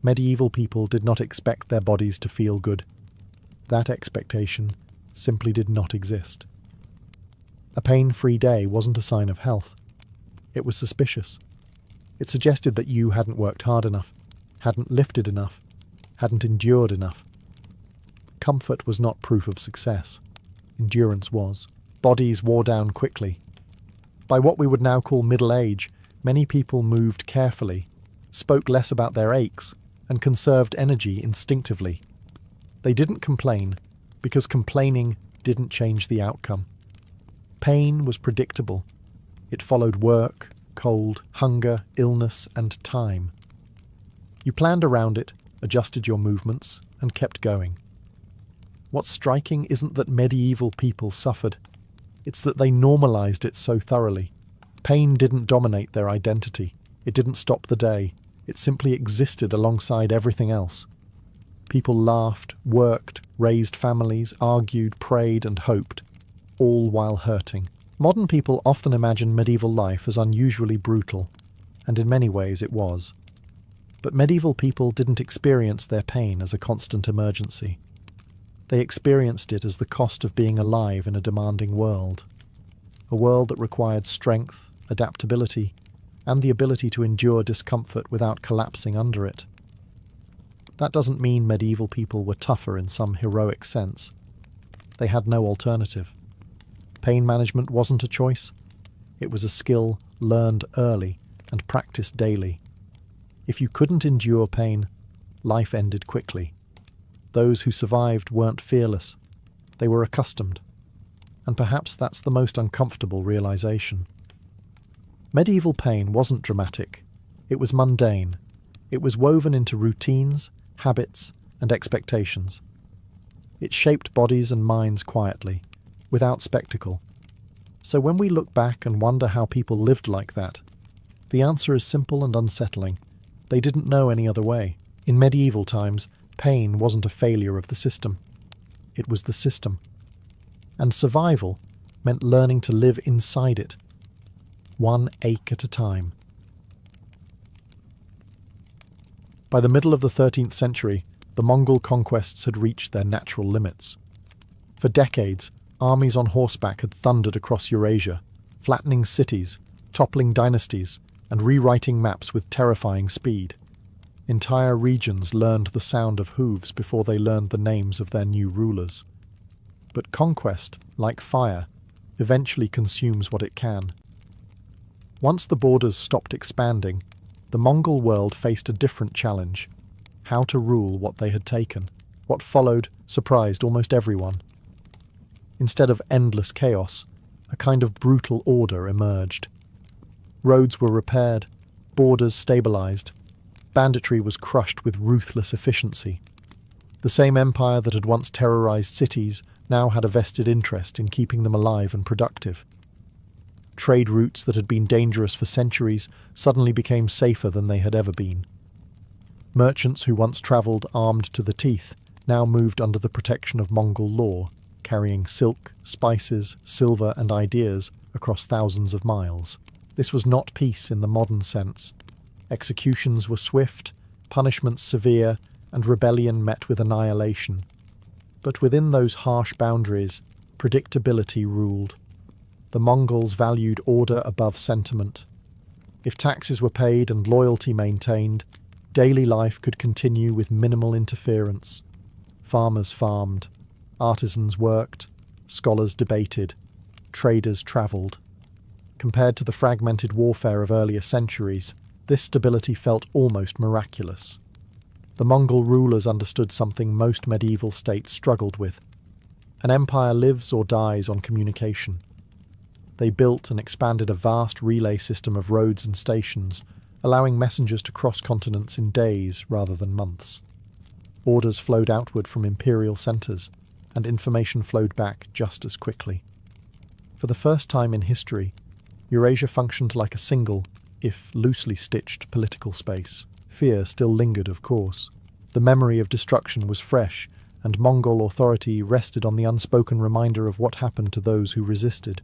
Medieval people did not expect their bodies to feel good. That expectation simply did not exist. A pain-free day wasn't a sign of health. It was suspicious. It suggested that you hadn't worked hard enough, hadn't lifted enough, hadn't endured enough. Comfort was not proof of success. Endurance was. Bodies wore down quickly. By what we would now call middle age, many people moved carefully, spoke less about their aches, and conserved energy instinctively. They didn't complain, because complaining didn't change the outcome. Pain was predictable. It followed work, cold, hunger, illness, and time. You planned around it, adjusted your movements, and kept going. What's striking isn't that medieval people suffered. It's that they normalized it so thoroughly. Pain didn't dominate their identity. It didn't stop the day. It simply existed alongside everything else. People laughed, worked, raised families, argued, prayed, and hoped, all while hurting. Modern people often imagine medieval life as unusually brutal, and in many ways it was. But medieval people didn't experience their pain as a constant emergency. They experienced it as the cost of being alive in a demanding world. A world that required strength, adaptability, and the ability to endure discomfort without collapsing under it. That doesn't mean medieval people were tougher in some heroic sense. They had no alternative. Pain management wasn't a choice. It was a skill learned early and practiced daily. If you couldn't endure pain, life ended quickly. Those who survived weren't fearless. They were accustomed. And perhaps that's the most uncomfortable realization. Medieval pain wasn't dramatic. It was mundane. It was woven into routines, habits, and expectations. It shaped bodies and minds quietly, without spectacle. So when we look back and wonder how people lived like that, the answer is simple and unsettling. They didn't know any other way. In medieval times, pain wasn't a failure of the system. It was the system. And survival meant learning to live inside it, one ache at a time. By the middle of the 13th century, the Mongol conquests had reached their natural limits. For decades, armies on horseback had thundered across Eurasia, flattening cities, toppling dynasties, and rewriting maps with terrifying speed. Entire regions learned the sound of hooves before they learned the names of their new rulers. But conquest, like fire, eventually consumes what it can. Once the borders stopped expanding, the Mongol world faced a different challenge: how to rule what they had taken. What followed surprised almost everyone. Instead of endless chaos, a kind of brutal order emerged. Roads were repaired, borders stabilized. Banditry was crushed with ruthless efficiency. The same empire that had once terrorized cities now had a vested interest in keeping them alive and productive. Trade routes that had been dangerous for centuries suddenly became safer than they had ever been. Merchants who once travelled armed to the teeth now moved under the protection of Mongol law, carrying silk, spices, silver, and ideas across thousands of miles. This was not peace in the modern sense. Executions were swift, punishments severe, and rebellion met with annihilation. But within those harsh boundaries, predictability ruled. The Mongols valued order above sentiment. If taxes were paid and loyalty maintained, daily life could continue with minimal interference. Farmers farmed, artisans worked, scholars debated, traders travelled. Compared to the fragmented warfare of earlier centuries, this stability felt almost miraculous. The Mongol rulers understood something most medieval states struggled with. An empire lives or dies on communication. They built and expanded a vast relay system of roads and stations, allowing messengers to cross continents in days rather than months. Orders flowed outward from imperial centres, and information flowed back just as quickly. For the first time in history, Eurasia functioned like a single, if loosely stitched, political space. Fear still lingered, of course. The memory of destruction was fresh, and Mongol authority rested on the unspoken reminder of what happened to those who resisted.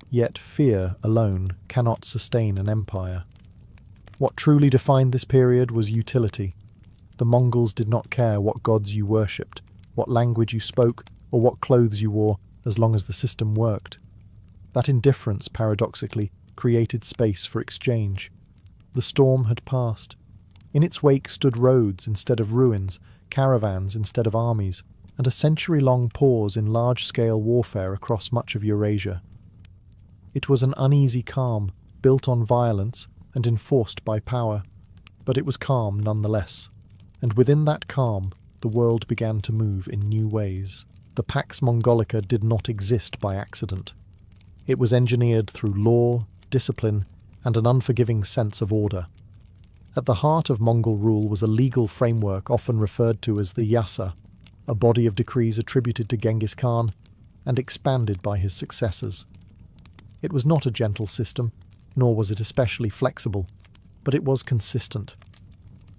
Yet fear alone cannot sustain an empire. What truly defined this period was utility. The Mongols did not care what gods you worshipped, what language you spoke, or what clothes you wore, as long as the system worked. That indifference, paradoxically, created space for exchange. The storm had passed. In its wake stood roads instead of ruins, caravans instead of armies, and a century-long pause in large-scale warfare across much of Eurasia. It was an uneasy calm, built on violence and enforced by power, but it was calm nonetheless. And within that calm, the world began to move in new ways. The Pax Mongolica did not exist by accident. It was engineered through law, discipline, and an unforgiving sense of order. At the heart of Mongol rule was a legal framework often referred to as the Yasa, a body of decrees attributed to Genghis Khan and expanded by his successors. It was not a gentle system, nor was it especially flexible, but it was consistent.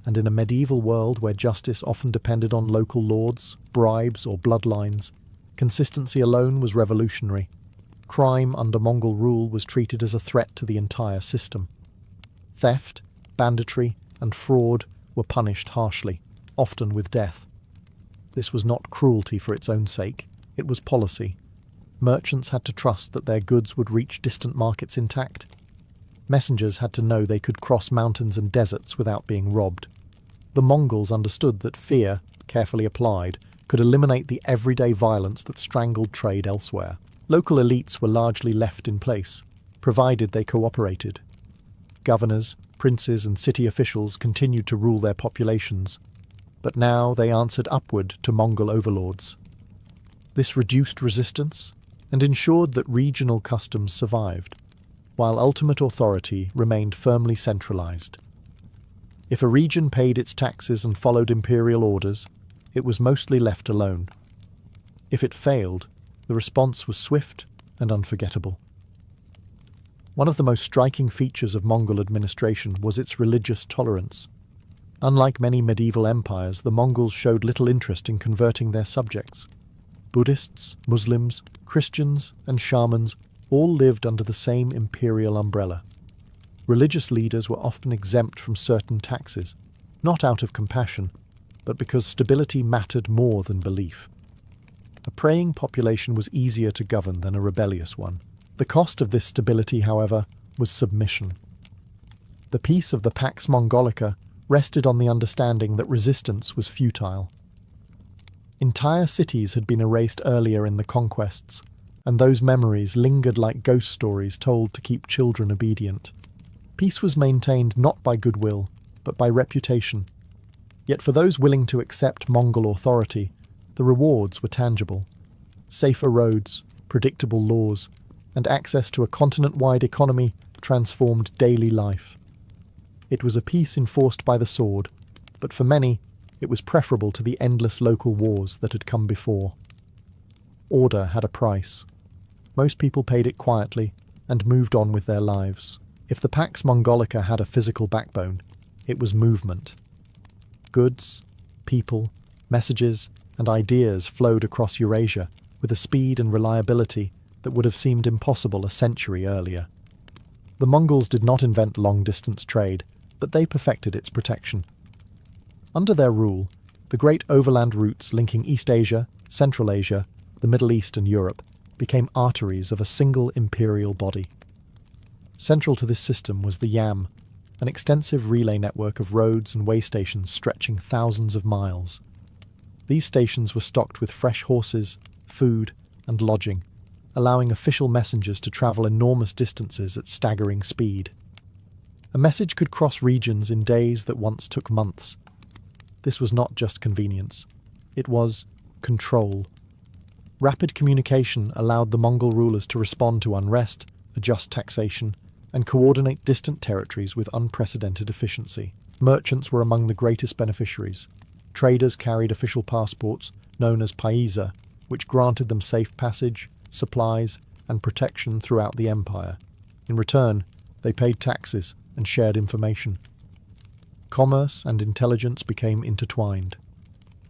And in a medieval world where justice often depended on local lords, bribes, or bloodlines, consistency alone was revolutionary. Crime under Mongol rule was treated as a threat to the entire system. Theft, banditry, and fraud were punished harshly, often with death. This was not cruelty for its own sake, it was policy. Merchants had to trust that their goods would reach distant markets intact. Messengers had to know they could cross mountains and deserts without being robbed. The Mongols understood that fear, carefully applied, could eliminate the everyday violence that strangled trade elsewhere. Local elites were largely left in place, provided they cooperated. Governors, princes, and city officials continued to rule their populations, but now they answered upward to Mongol overlords. This reduced resistance and ensured that regional customs survived, while ultimate authority remained firmly centralized. If a region paid its taxes and followed imperial orders, it was mostly left alone. If it failed, the response was swift and unforgettable. One of the most striking features of Mongol administration was its religious tolerance. Unlike many medieval empires, the Mongols showed little interest in converting their subjects. Buddhists, Muslims, Christians, and shamans all lived under the same imperial umbrella. Religious leaders were often exempt from certain taxes, not out of compassion, but because stability mattered more than belief. A praying population was easier to govern than a rebellious one. The cost of this stability, however, was submission. The peace of the Pax Mongolica rested on the understanding that resistance was futile. Entire cities had been erased earlier in the conquests, and those memories lingered like ghost stories told to keep children obedient. Peace was maintained not by goodwill, but by reputation. Yet for those willing to accept Mongol authority, the rewards were tangible. Safer roads, predictable laws, and access to a continent-wide economy transformed daily life. It was a peace enforced by the sword, but for many, it was preferable to the endless local wars that had come before. Order had a price. Most people paid it quietly and moved on with their lives. If the Pax Mongolica had a physical backbone, it was movement. Goods, people, messages, and ideas flowed across Eurasia with a speed and reliability that would have seemed impossible a century earlier. The Mongols did not invent long-distance trade, but they perfected its protection. Under their rule, the great overland routes linking East Asia, Central Asia, the Middle East and Europe became arteries of a single imperial body. Central to this system was the Yam, an extensive relay network of roads and way stations stretching thousands of miles. These stations were stocked with fresh horses, food, and lodging, allowing official messengers to travel enormous distances at staggering speed. A message could cross regions in days that once took months. This was not just convenience. It was control. Rapid communication allowed the Mongol rulers to respond to unrest, adjust taxation, and coordinate distant territories with unprecedented efficiency. Merchants were among the greatest beneficiaries. Traders carried official passports, known as paisa, which granted them safe passage, supplies, and protection throughout the empire. In return, they paid taxes and shared information. Commerce and intelligence became intertwined.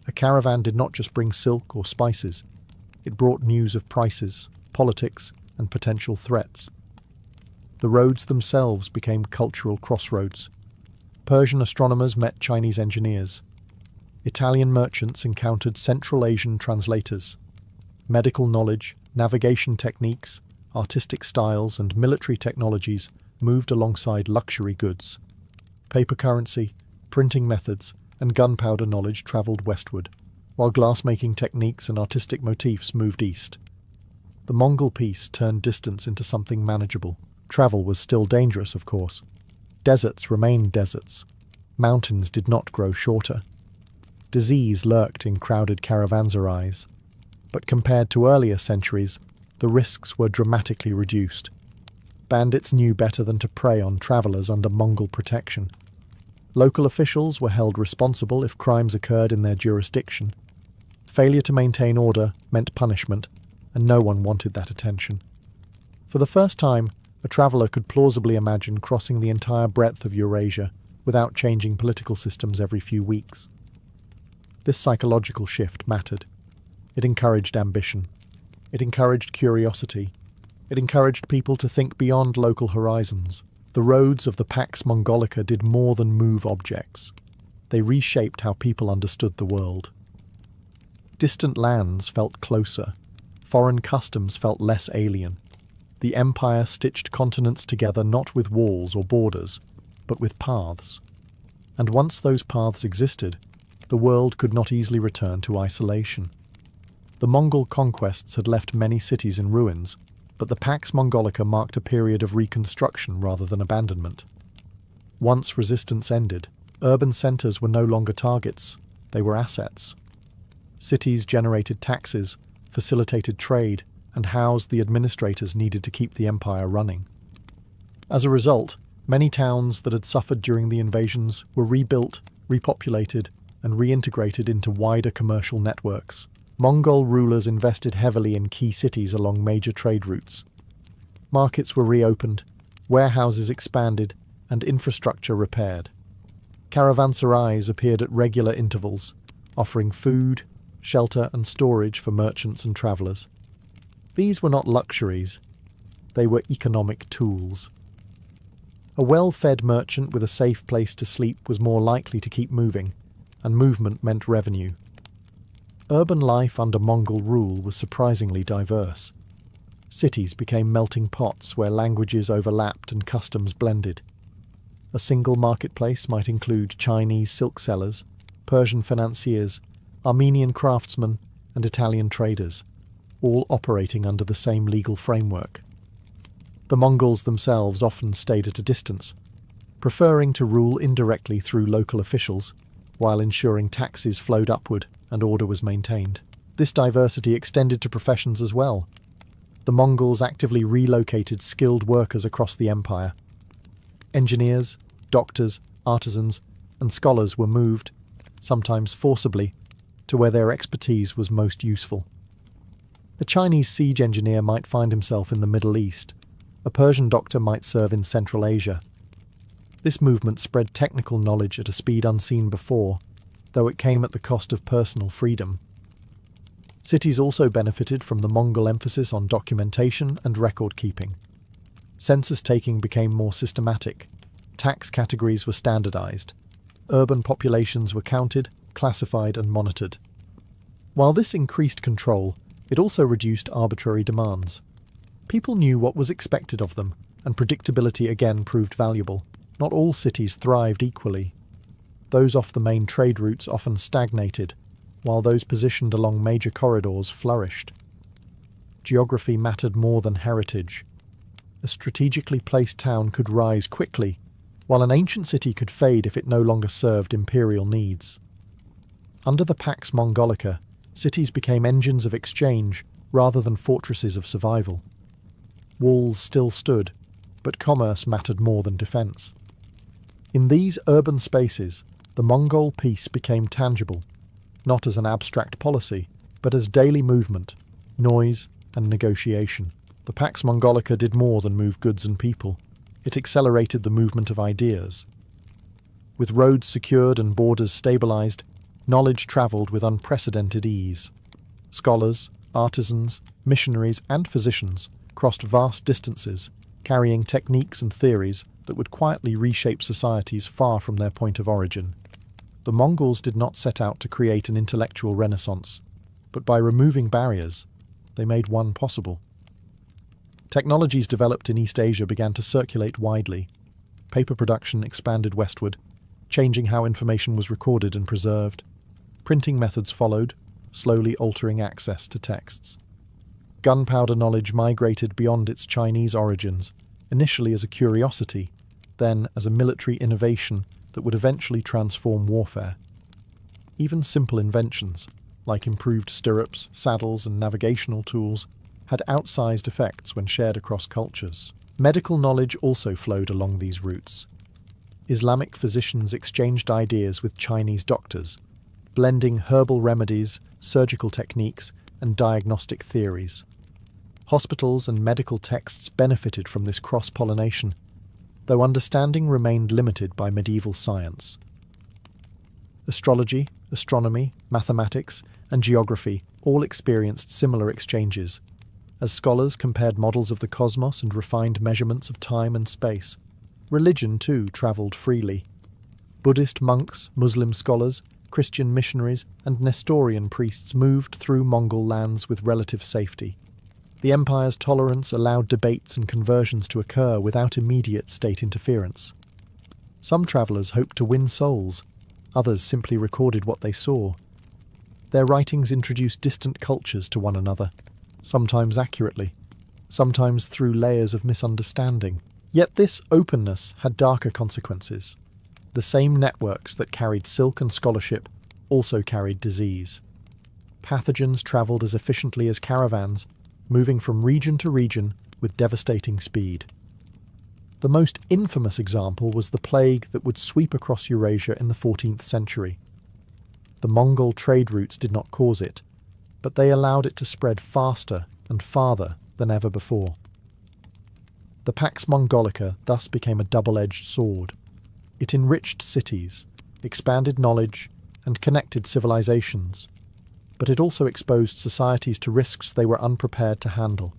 A caravan did not just bring silk or spices, it brought news of prices, politics, and potential threats. The roads themselves became cultural crossroads. Persian astronomers met Chinese engineers. Italian merchants encountered Central Asian translators. Medical knowledge, navigation techniques, artistic styles, and military technologies moved alongside luxury goods. Paper currency, printing methods, and gunpowder knowledge travelled westward, while glass-making techniques and artistic motifs moved east. The Mongol peace turned distance into something manageable. Travel was still dangerous, of course. Deserts remained deserts. Mountains did not grow shorter. Disease lurked in crowded caravanserais. But compared to earlier centuries, the risks were dramatically reduced. Bandits knew better than to prey on travellers under Mongol protection. Local officials were held responsible if crimes occurred in their jurisdiction. Failure to maintain order meant punishment, and no one wanted that attention. For the first time, a traveller could plausibly imagine crossing the entire breadth of Eurasia without changing political systems every few weeks. This psychological shift mattered. It encouraged ambition. It encouraged curiosity. It encouraged people to think beyond local horizons. The roads of the Pax Mongolica did more than move objects. They reshaped how people understood the world. Distant lands felt closer. Foreign customs felt less alien. The empire stitched continents together not with walls or borders, but with paths. And once those paths existed, the world could not easily return to isolation. The Mongol conquests had left many cities in ruins, but the Pax Mongolica marked a period of reconstruction rather than abandonment. Once resistance ended, urban centres were no longer targets, they were assets. Cities generated taxes, facilitated trade, and housed the administrators needed to keep the empire running. As a result, many towns that had suffered during the invasions were rebuilt, repopulated, and reintegrated into wider commercial networks. Mongol rulers invested heavily in key cities along major trade routes. Markets were reopened, warehouses expanded, and infrastructure repaired. Caravanserais appeared at regular intervals, offering food, shelter, and storage for merchants and travellers. These were not luxuries, they were economic tools. A well-fed merchant with a safe place to sleep was more likely to keep moving, and movement meant revenue. Urban life under Mongol rule was surprisingly diverse. Cities became melting pots where languages overlapped and customs blended. A single marketplace might include Chinese silk sellers, Persian financiers, Armenian craftsmen, and Italian traders, all operating under the same legal framework. The Mongols themselves often stayed at a distance, preferring to rule indirectly through local officials, while ensuring taxes flowed upward and order was maintained. This diversity extended to professions as well. The Mongols actively relocated skilled workers across the empire. Engineers, doctors, artisans, and scholars were moved, sometimes forcibly, to where their expertise was most useful. A Chinese siege engineer might find himself in the Middle East. A Persian doctor might serve in Central Asia. This movement spread technical knowledge at a speed unseen before, though it came at the cost of personal freedom. Cities also benefited from the Mongol emphasis on documentation and record-keeping. Census-taking became more systematic. Tax categories were standardized. Urban populations were counted, classified, and monitored. While this increased control, it also reduced arbitrary demands. People knew what was expected of them, and predictability again proved valuable. Not all cities thrived equally. Those off the main trade routes often stagnated, while those positioned along major corridors flourished. Geography mattered more than heritage. A strategically placed town could rise quickly, while an ancient city could fade if it no longer served imperial needs. Under the Pax Mongolica, cities became engines of exchange rather than fortresses of survival. Walls still stood, but commerce mattered more than defence. In these urban spaces, the Mongol peace became tangible, not as an abstract policy, but as daily movement, noise, and negotiation. The Pax Mongolica did more than move goods and people. It accelerated the movement of ideas. With roads secured and borders stabilized, knowledge travelled with unprecedented ease. Scholars, artisans, missionaries, and physicians crossed vast distances, carrying techniques and theories that would quietly reshape societies far from their point of origin. The Mongols did not set out to create an intellectual renaissance, but by removing barriers, they made one possible. Technologies developed in East Asia began to circulate widely. Paper production expanded westward, changing how information was recorded and preserved. Printing methods followed, slowly altering access to texts. Gunpowder knowledge migrated beyond its Chinese origins, initially as a curiosity, then as a military innovation that would eventually transform warfare. Even simple inventions, like improved stirrups, saddles, and navigational tools, had outsized effects when shared across cultures. Medical knowledge also flowed along these routes. Islamic physicians exchanged ideas with Chinese doctors, blending herbal remedies, surgical techniques, and diagnostic theories. Hospitals and medical texts benefited from this cross-pollination, though understanding remained limited by medieval science. Astrology, astronomy, mathematics, and geography all experienced similar exchanges, as scholars compared models of the cosmos and refined measurements of time and space. Religion, too, travelled freely. Buddhist monks, Muslim scholars, Christian missionaries, and Nestorian priests moved through Mongol lands with relative safety. The empire's tolerance allowed debates and conversions to occur without immediate state interference. Some travellers hoped to win souls, others simply recorded what they saw. Their writings introduced distant cultures to one another, sometimes accurately, sometimes through layers of misunderstanding. Yet this openness had darker consequences. The same networks that carried silk and scholarship also carried disease. Pathogens travelled as efficiently as caravans, moving from region to region with devastating speed. The most infamous example was the plague that would sweep across Eurasia in the 14th century. The Mongol trade routes did not cause it, but they allowed it to spread faster and farther than ever before. The Pax Mongolica thus became a double-edged sword. It enriched cities, expanded knowledge, and connected civilizations, but it also exposed societies to risks they were unprepared to handle.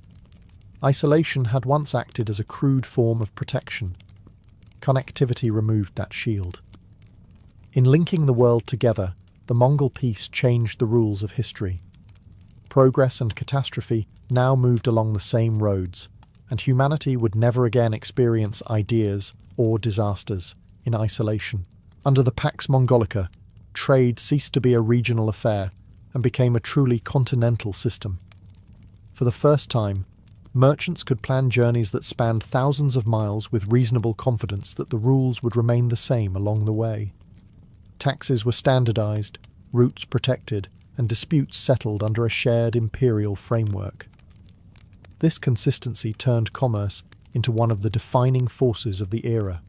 Isolation had once acted as a crude form of protection. Connectivity removed that shield. In linking the world together, the Mongol peace changed the rules of history. Progress and catastrophe now moved along the same roads, and humanity would never again experience ideas or disasters in isolation. Under the Pax Mongolica, trade ceased to be a regional affair and became a truly continental system. For the first time, merchants could plan journeys that spanned thousands of miles with reasonable confidence that the rules would remain the same along the way. Taxes were standardized, routes protected, and disputes settled under a shared imperial framework. This consistency turned commerce into one of the defining forces of the era.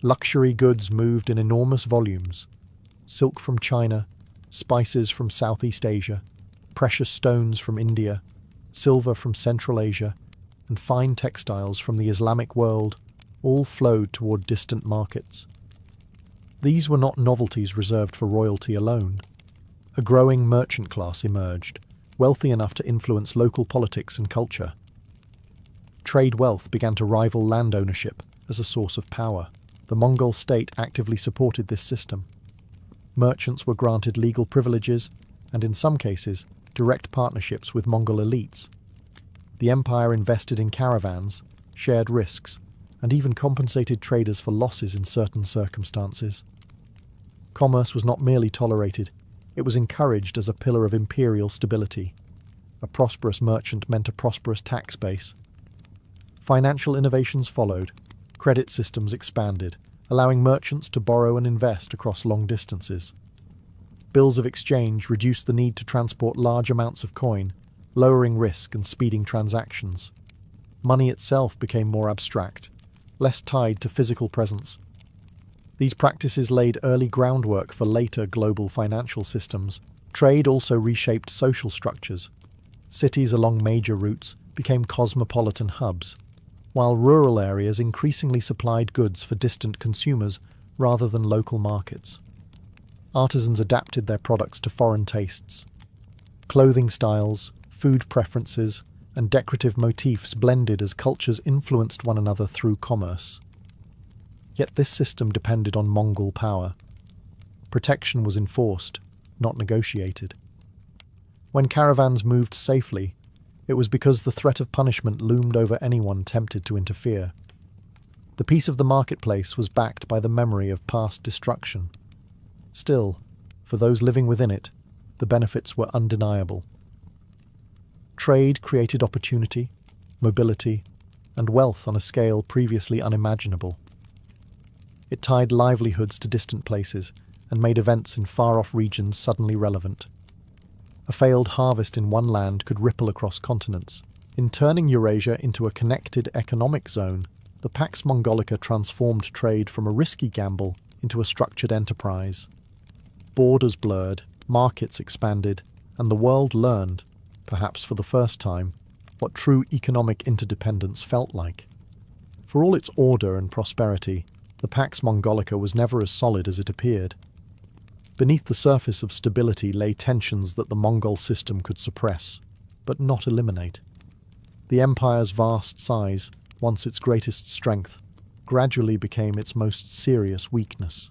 Luxury goods moved in enormous volumes: silk from China, spices from Southeast Asia, precious stones from India, silver from Central Asia, and fine textiles from the Islamic world all flowed toward distant markets. These were not novelties reserved for royalty alone. A growing merchant class emerged, wealthy enough to influence local politics and culture. Trade wealth began to rival land ownership as a source of power. The Mongol state actively supported this system. Merchants were granted legal privileges and, in some cases, direct partnerships with Mongol elites. The empire invested in caravans, shared risks, and even compensated traders for losses in certain circumstances. Commerce was not merely tolerated, it was encouraged as a pillar of imperial stability. A prosperous merchant meant a prosperous tax base. Financial innovations followed. Credit systems expanded, allowing merchants to borrow and invest across long distances. Bills of exchange reduced the need to transport large amounts of coin, lowering risk and speeding transactions. Money itself became more abstract, less tied to physical presence. These practices laid early groundwork for later global financial systems. Trade also reshaped social structures. Cities along major routes became cosmopolitan hubs, while rural areas increasingly supplied goods for distant consumers rather than local markets. Artisans adapted their products to foreign tastes. Clothing styles, food preferences, and decorative motifs blended as cultures influenced one another through commerce. Yet this system depended on Mongol power. Protection was enforced, not negotiated. When caravans moved safely, it was because the threat of punishment loomed over anyone tempted to interfere. The peace of the marketplace was backed by the memory of past destruction. Still, for those living within it, the benefits were undeniable. Trade created opportunity, mobility, and wealth on a scale previously unimaginable. It tied livelihoods to distant places and made events in far-off regions suddenly relevant. A failed harvest in one land could ripple across continents. In turning Eurasia into a connected economic zone, the Pax Mongolica transformed trade from a risky gamble into a structured enterprise. Borders blurred, markets expanded, and the world learned, perhaps for the first time, what true economic interdependence felt like. For all its order and prosperity, the Pax Mongolica was never as solid as it appeared. Beneath the surface of stability lay tensions that the Mongol system could suppress, but not eliminate. The empire's vast size, once its greatest strength, gradually became its most serious weakness.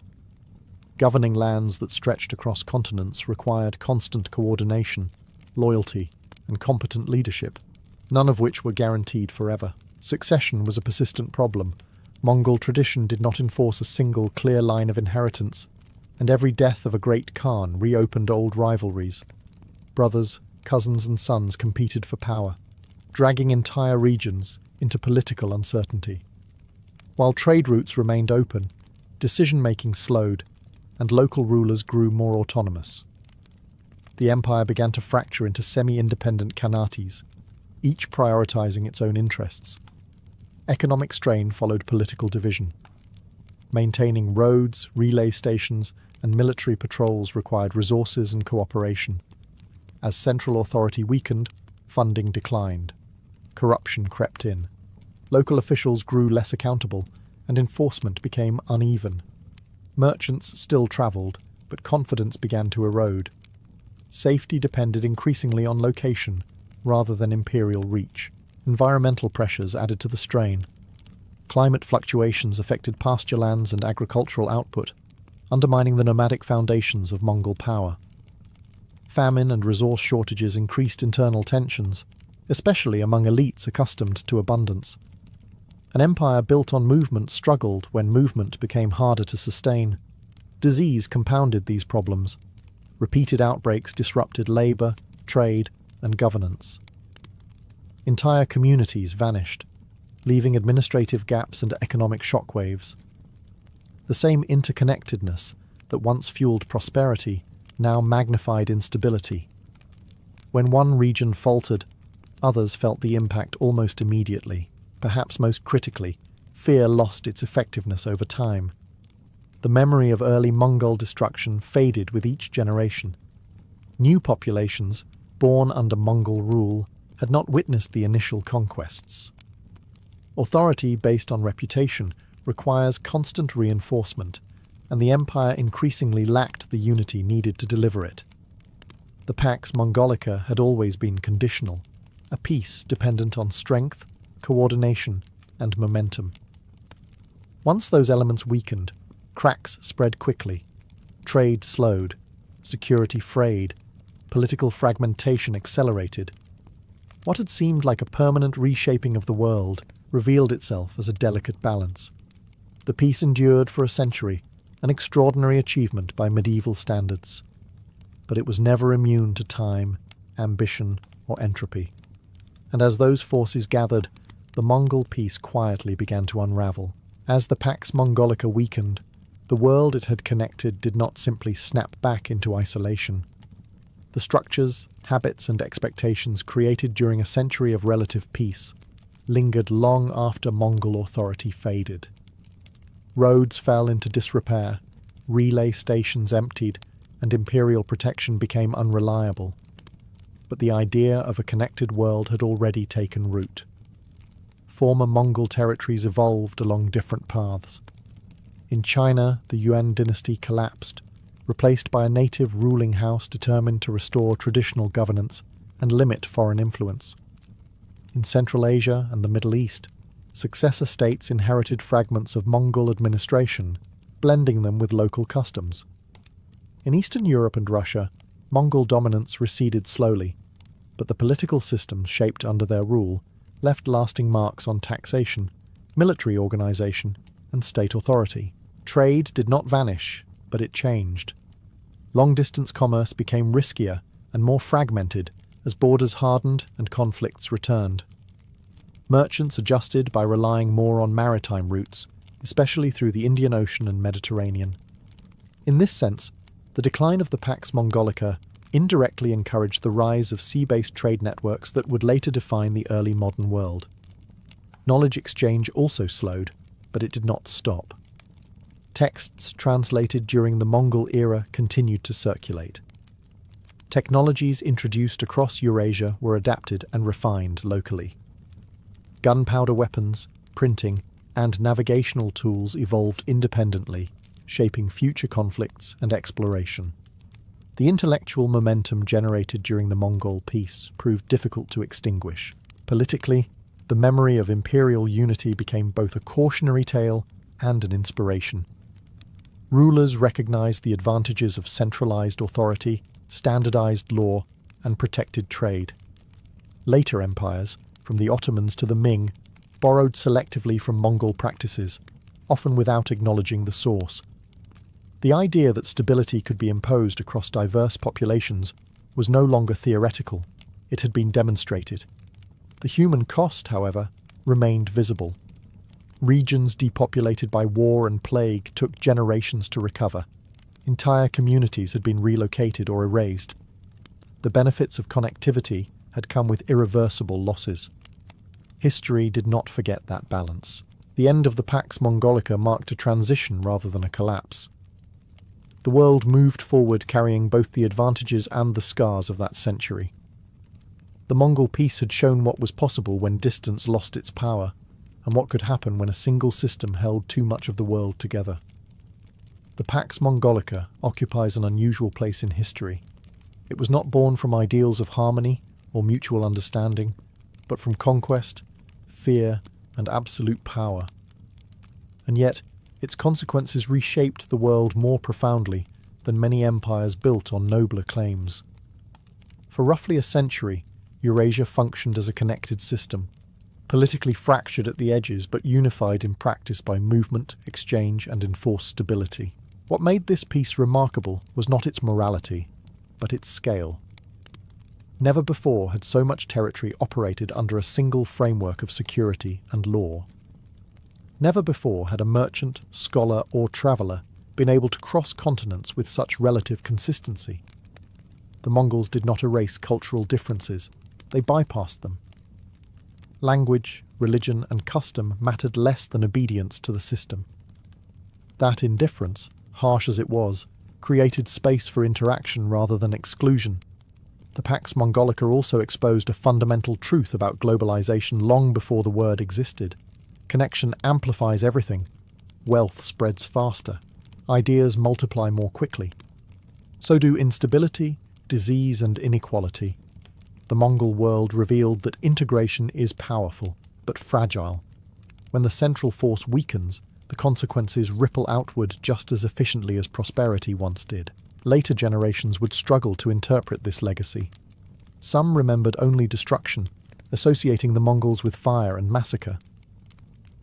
Governing lands that stretched across continents required constant coordination, loyalty, and competent leadership, none of which were guaranteed forever. Succession was a persistent problem. Mongol tradition did not enforce a single clear line of inheritance, and every death of a great Khan reopened old rivalries. Brothers, cousins, and sons competed for power, dragging entire regions into political uncertainty. While trade routes remained open, decision-making slowed, and local rulers grew more autonomous. The empire began to fracture into semi-independent khanates, each prioritizing its own interests. Economic strain followed political division. Maintaining roads, relay stations, and military patrols required resources and cooperation. As central authority weakened, funding declined. Corruption crept in. Local officials grew less accountable, and enforcement became uneven. Merchants still travelled, but confidence began to erode. Safety depended increasingly on location, rather than imperial reach. Environmental pressures added to the strain. Climate fluctuations affected pasture lands and agricultural output, undermining the nomadic foundations of Mongol power. Famine and resource shortages increased internal tensions, especially among elites accustomed to abundance. An empire built on movement struggled when movement became harder to sustain. Disease compounded these problems. Repeated outbreaks disrupted labour, trade, and governance. Entire communities vanished, leaving administrative gaps and economic shockwaves. The same interconnectedness that once fueled prosperity now magnified instability. When one region faltered, others felt the impact almost immediately. Perhaps most critically, fear lost its effectiveness over time. The memory of early Mongol destruction faded with each generation. New populations, born under Mongol rule, had not witnessed the initial conquests. Authority based on reputation requires constant reinforcement, and the empire increasingly lacked the unity needed to deliver it. The Pax Mongolica had always been conditional, a peace dependent on strength, coordination, and momentum. Once those elements weakened, cracks spread quickly, trade slowed, security frayed, political fragmentation accelerated. What had seemed like a permanent reshaping of the world revealed itself as a delicate balance. The peace endured for a century, an extraordinary achievement by medieval standards. But it was never immune to time, ambition, or entropy. And as those forces gathered, the Mongol peace quietly began to unravel. As the Pax Mongolica weakened, the world it had connected did not simply snap back into isolation. The structures, habits, and expectations created during a century of relative peace lingered long after Mongol authority faded. Roads fell into disrepair, relay stations emptied, and imperial protection became unreliable. but the idea of a connected world had already taken root. Former Mongol territories evolved along different paths. In China, the Yuan dynasty collapsed, replaced by a native ruling house determined to restore traditional governance and limit foreign influence. In Central Asia and the Middle East, successor states inherited fragments of Mongol administration, blending them with local customs. In Eastern Europe and Russia, Mongol dominance receded slowly, but the political systems shaped under their rule left lasting marks on taxation, military organization, and state authority. Trade did not vanish, but it changed. Long-distance commerce became riskier and more fragmented as borders hardened and conflicts returned. Merchants adjusted by relying more on maritime routes, especially through the Indian Ocean and Mediterranean. In this sense, the decline of the Pax Mongolica indirectly encouraged the rise of sea-based trade networks that would later define the early modern world. Knowledge exchange also slowed, but it did not stop. Texts translated during the Mongol era continued to circulate. Technologies introduced across Eurasia were adapted and refined locally. Gunpowder weapons, printing, and navigational tools evolved independently, shaping future conflicts and exploration. The intellectual momentum generated during the Mongol peace proved difficult to extinguish. Politically, the memory of imperial unity became both a cautionary tale and an inspiration. Rulers recognized the advantages of centralized authority, standardized law, and protected trade. Later empires, from the Ottomans to the Ming, borrowed selectively from Mongol practices, often without acknowledging the source. The idea that stability could be imposed across diverse populations was no longer theoretical, it had been demonstrated. The human cost, however, remained visible. Regions depopulated by war and plague took generations to recover. Entire communities had been relocated or erased. The benefits of connectivity had come with irreversible losses. History did not forget that balance. The end of the Pax Mongolica marked a transition rather than a collapse. The world moved forward carrying both the advantages and the scars of that century. The Mongol peace had shown what was possible when distance lost its power, and what could happen when a single system held too much of the world together. The Pax Mongolica occupies an unusual place in history. It was not born from ideals of harmony or mutual understanding, but from conquest, fear, and absolute power. And yet, its consequences reshaped the world more profoundly than many empires built on nobler claims. For roughly a century, Eurasia functioned as a connected system, politically fractured at the edges but unified in practice by movement, exchange, and enforced stability. What made this peace remarkable was not its morality, but its scale. Never before had so much territory operated under a single framework of security and law. Never before had a merchant, scholar, or traveller been able to cross continents with such relative consistency. The Mongols did not erase cultural differences, they bypassed them. Language, religion, and custom mattered less than obedience to the system. That indifference, harsh as it was, created space for interaction rather than exclusion. The Pax Mongolica also exposed a fundamental truth about globalization long before the word existed. Connection amplifies everything. Wealth spreads faster. Ideas multiply more quickly. So do instability, disease, and inequality. The Mongol world revealed that integration is powerful, but fragile. When the central force weakens, the consequences ripple outward just as efficiently as prosperity once did. Later generations would struggle to interpret this legacy. Some remembered only destruction, associating the Mongols with fire and massacre.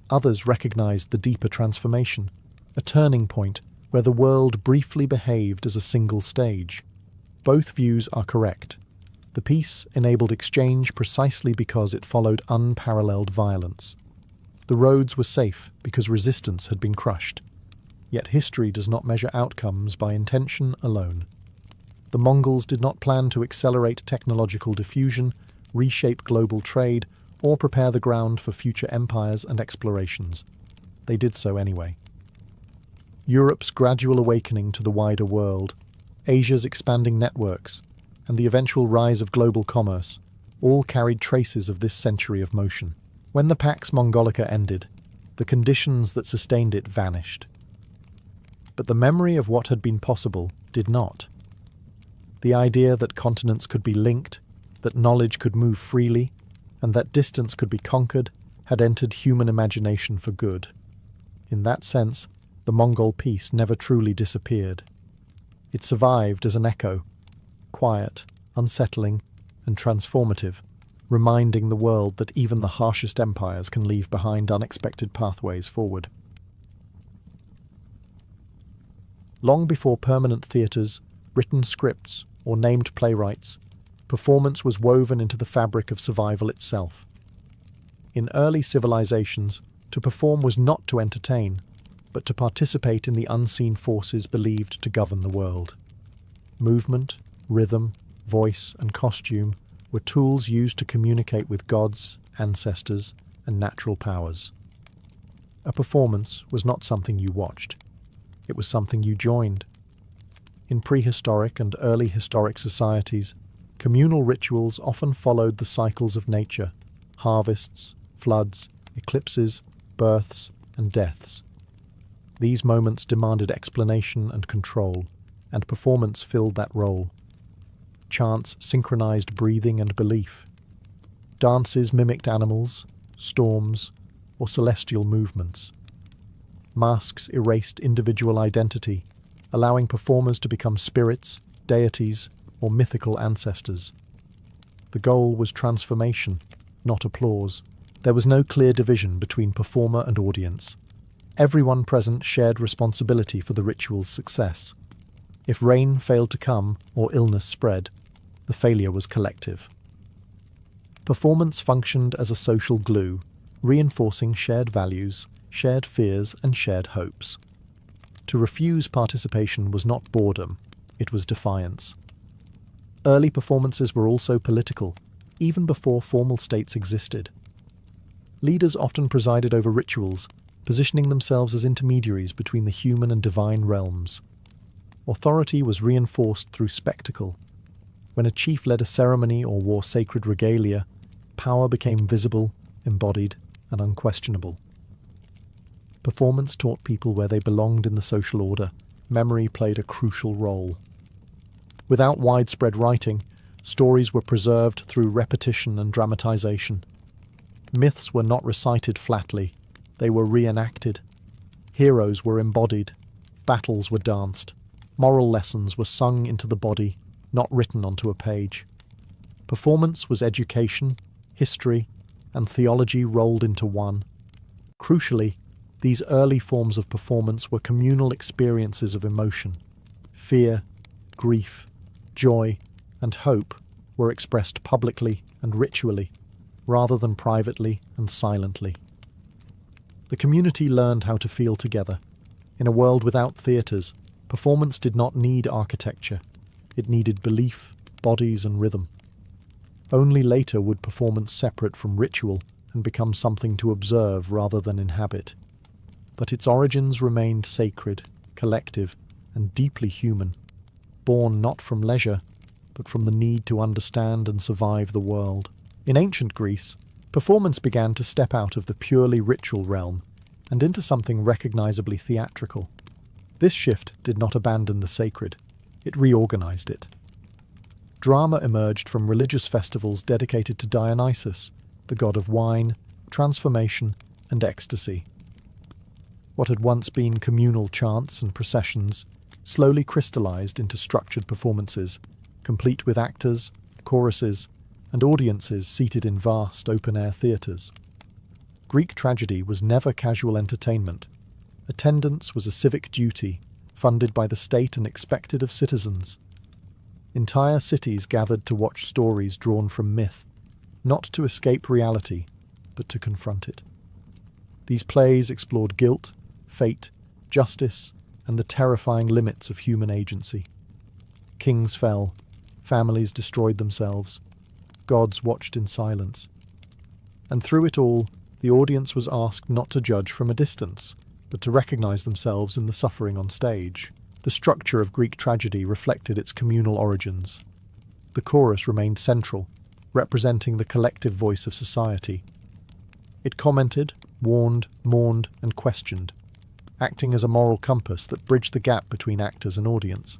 Others recognized the deeper transformation, a turning point where the world briefly behaved as a single stage. Both views are correct. The peace enabled exchange precisely because it followed unparalleled violence. The roads were safe because resistance had been crushed. Yet history does not measure outcomes by intention alone. The Mongols did not plan to accelerate technological diffusion, reshape global trade, or prepare the ground for future empires and explorations. They did so anyway. Europe's gradual awakening to the wider world, Asia's expanding networks, and the eventual rise of global commerce all carried traces of this century of motion. When the Pax Mongolica ended, the conditions that sustained it vanished. But the memory of what had been possible did not. The idea that continents could be linked, that knowledge could move freely, and that distance could be conquered had entered human imagination for good. In that sense, the Mongol peace never truly disappeared. It survived as an echo, quiet, unsettling, and transformative, reminding the world that even the harshest empires can leave behind unexpected pathways forward. Long before permanent theatres, written scripts, or named playwrights, performance was woven into the fabric of survival itself. In early civilizations, to perform was not to entertain, but to participate in the unseen forces believed to govern the world. Movement, rhythm, voice, and costume were tools used to communicate with gods, ancestors, and natural powers. A performance was not something you watched. It was something you joined. In prehistoric and early historic societies, communal rituals often followed the cycles of nature: harvests, floods, eclipses, births, and deaths. These moments demanded explanation and control, and performance filled that role. Chants synchronized breathing and belief. Dances mimicked animals, storms, or celestial movements. Masks erased individual identity, allowing performers to become spirits, deities, or mythical ancestors. The goal was transformation, not applause. There was no clear division between performer and audience. Everyone present shared responsibility for the ritual's success. If rain failed to come or illness spread, the failure was collective. Performance functioned as a social glue, reinforcing shared values, shared fears, and shared hopes. To refuse participation was not boredom, it was defiance. Early performances were also political, even before formal states existed. Leaders often presided over rituals, positioning themselves as intermediaries between the human and divine realms. Authority was reinforced through spectacle. When a chief led a ceremony or wore sacred regalia, power became visible, embodied, and unquestionable. Performance taught people where they belonged in the social order. Memory played a crucial role. Without widespread writing, stories were preserved through repetition and dramatization. Myths were not recited flatly, they were reenacted. Heroes were embodied, battles were danced, moral lessons were sung into the body, not written onto a page. Performance was education, history, and theology rolled into one. Crucially, these early forms of performance were communal experiences of emotion. Fear, grief, joy, and hope were expressed publicly and ritually, rather than privately and silently. The community learned how to feel together. In a world without theatres, performance did not need architecture. It needed belief, bodies, and rhythm. Only later would performance separate from ritual and become something to observe rather than inhabit. But its origins remained sacred, collective, and deeply human, born not from leisure, but from the need to understand and survive the world. In ancient Greece, performance began to step out of the purely ritual realm and into something recognizably theatrical. This shift did not abandon the sacred, it reorganized it. Drama emerged from religious festivals dedicated to Dionysus, the god of wine, transformation, and ecstasy. What had once been communal chants and processions slowly crystallized into structured performances, complete with actors, choruses, and audiences seated in vast open-air theatres. Greek tragedy was never casual entertainment. Attendance was a civic duty, funded by the state and expected of citizens. Entire cities gathered to watch stories drawn from myth, not to escape reality, but to confront it. These plays explored guilt, fate, justice, and the terrifying limits of human agency. Kings fell, families destroyed themselves, gods watched in silence. And through it all, the audience was asked not to judge from a distance, but to recognize themselves in the suffering on stage. The structure of Greek tragedy reflected its communal origins. the chorus remained central, representing the collective voice of society. It commented, warned, mourned, and questioned, acting as a moral compass that bridged the gap between actors and audience.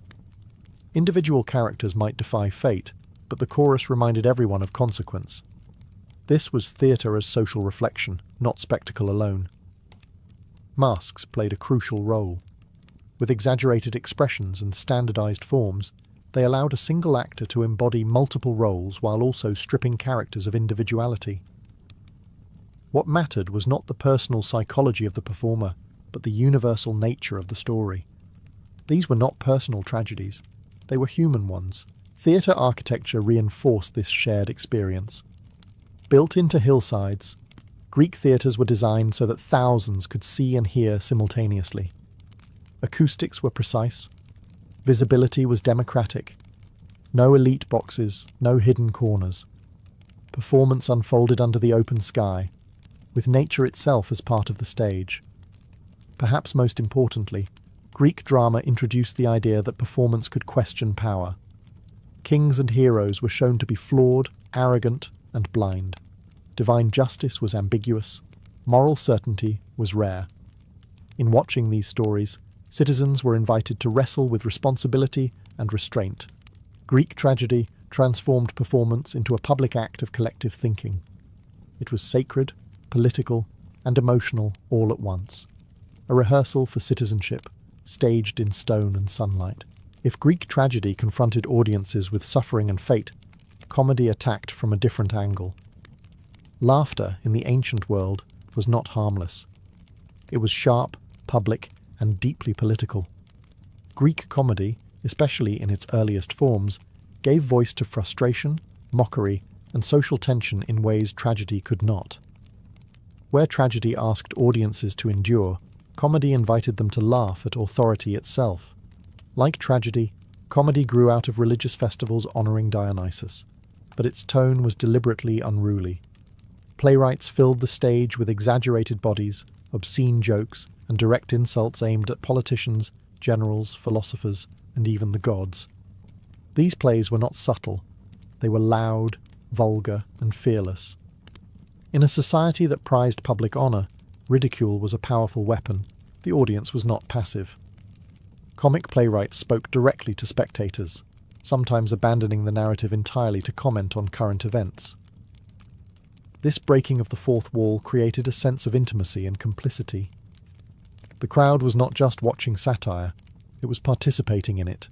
Individual characters might defy fate, but the chorus reminded everyone of consequence. This was theatre as social reflection, not spectacle alone. Masks played a crucial role. With exaggerated expressions and standardized forms, they allowed a single actor to embody multiple roles while also stripping characters of individuality. What mattered was not the personal psychology of the performer, but the universal nature of the story. These were not personal tragedies. They were human ones. Theatre architecture reinforced this shared experience. Built into hillsides, Greek theatres were designed so that thousands could see and hear simultaneously. Acoustics were precise. Visibility was democratic. No elite boxes, no hidden corners. Performance unfolded under the open sky, with nature itself as part of the stage. Perhaps most importantly, Greek drama introduced the idea that performance could question power. Kings and heroes were shown to be flawed, arrogant, and blind. Divine justice was ambiguous. Moral certainty was rare. In watching these stories, citizens were invited to wrestle with responsibility and restraint. Greek tragedy transformed performance into a public act of collective thinking. It was sacred, political, and emotional all at once. A rehearsal for citizenship, staged in stone and sunlight. If Greek tragedy confronted audiences with suffering and fate, comedy attacked from a different angle. Laughter in the ancient world was not harmless. It was sharp, public, and deeply political. Greek comedy, especially in its earliest forms, gave voice to frustration, mockery, and social tension in ways tragedy could not. Where tragedy asked audiences to endure, comedy invited them to laugh at authority itself. Like tragedy, comedy grew out of religious festivals honouring Dionysus, but its tone was deliberately unruly. Playwrights filled the stage with exaggerated bodies, obscene jokes, and direct insults aimed at politicians, generals, philosophers, and even the gods. These plays were not subtle. They were loud, vulgar, and fearless. In a society that prized public honour, ridicule was a powerful weapon. The audience was not passive. Comic playwrights spoke directly to spectators, sometimes abandoning the narrative entirely to comment on current events. This breaking of the fourth wall created a sense of intimacy and complicity. The crowd was not just watching satire, it was participating in it.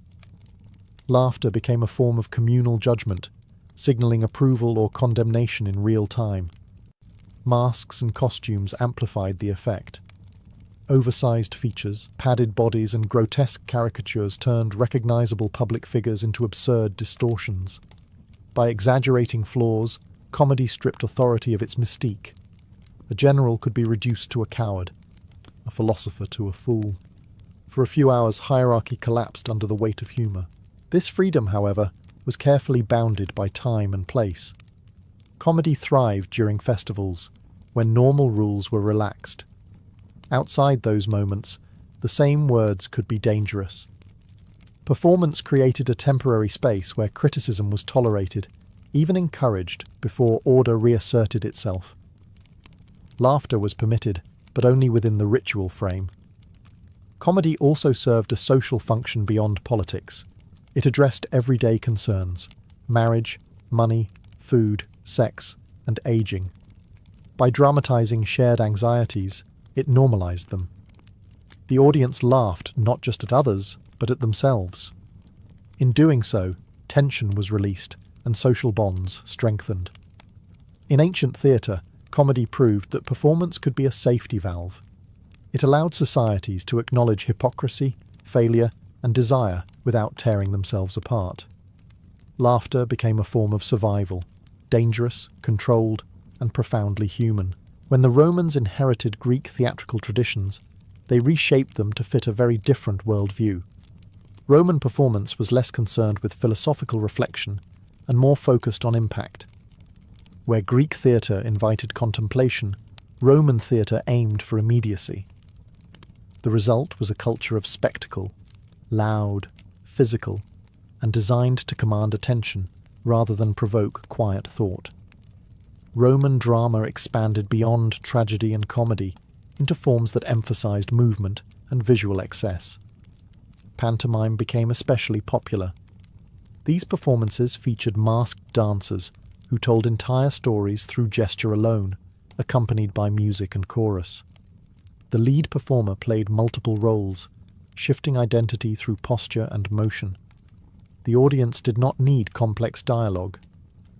Laughter became a form of communal judgment, signalling approval or condemnation in real time. Masks and costumes amplified the effect. Oversized features, padded bodies, and grotesque caricatures turned recognizable public figures into absurd distortions. By exaggerating flaws, comedy stripped authority of its mystique. A general could be reduced to a coward, a philosopher to a fool. For a few hours, hierarchy collapsed under the weight of humour. This freedom, however, was carefully bounded by time and place. Comedy thrived during festivals, when normal rules were relaxed. Outside those moments, the same words could be dangerous. Performance created a temporary space where criticism was tolerated, even encouraged, before order reasserted itself. Laughter was permitted, but only within the ritual frame. Comedy also served a social function beyond politics. It addressed everyday concerns: marriage, money, food, sex, and aging. By dramatizing shared anxieties, it normalized them. The audience laughed not just at others, but at themselves. In doing so, tension was released and social bonds strengthened. In ancient theatre, comedy proved that performance could be a safety valve. It allowed societies to acknowledge hypocrisy, failure, and desire without tearing themselves apart. Laughter became a form of survival, dangerous, controlled, and profoundly human. When the Romans inherited Greek theatrical traditions, they reshaped them to fit a very different worldview. Roman performance was less concerned with philosophical reflection and more focused on impact. Where Greek theatre invited contemplation, Roman theatre aimed for immediacy. The result was a culture of spectacle, loud, physical, and designed to command attention, rather than provoke quiet thought. Roman drama expanded beyond tragedy and comedy into forms that emphasized movement and visual excess. Pantomime became especially popular. These performances featured masked dancers who told entire stories through gesture alone, accompanied by music and chorus. The lead performer played multiple roles, shifting identity through posture and motion. The audience did not need complex dialogue.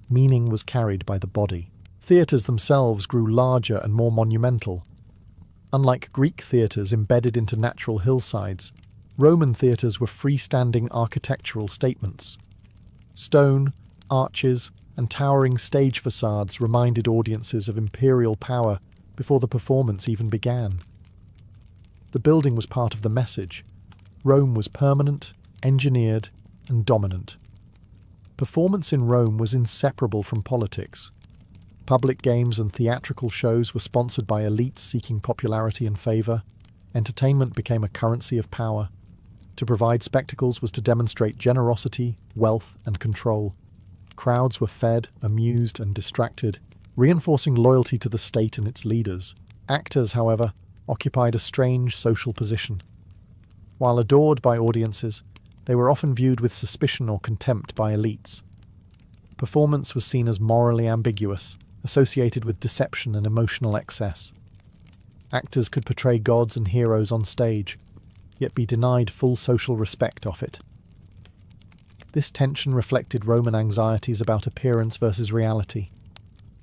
Meaning was carried by the body. Theatres themselves grew larger and more monumental. Unlike Greek theatres embedded into natural hillsides, Roman theatres were freestanding architectural statements. Stone, arches, and towering stage facades reminded audiences of imperial power before the performance even began. The building was part of the message. Rome was permanent, engineered, and dominant. Performance in Rome was inseparable from politics. Public games and theatrical shows were sponsored by elites seeking popularity and favour. Entertainment became a currency of power. To provide spectacles was to demonstrate generosity, wealth, and control. Crowds were fed, amused, and distracted, reinforcing loyalty to the state and its leaders. Actors, however, occupied a strange social position. While adored by audiences, they were often viewed with suspicion or contempt by elites. Performance was seen as morally ambiguous, associated with deception and emotional excess. Actors could portray gods and heroes on stage, yet be denied full social respect of it. This tension reflected Roman anxieties about appearance versus reality.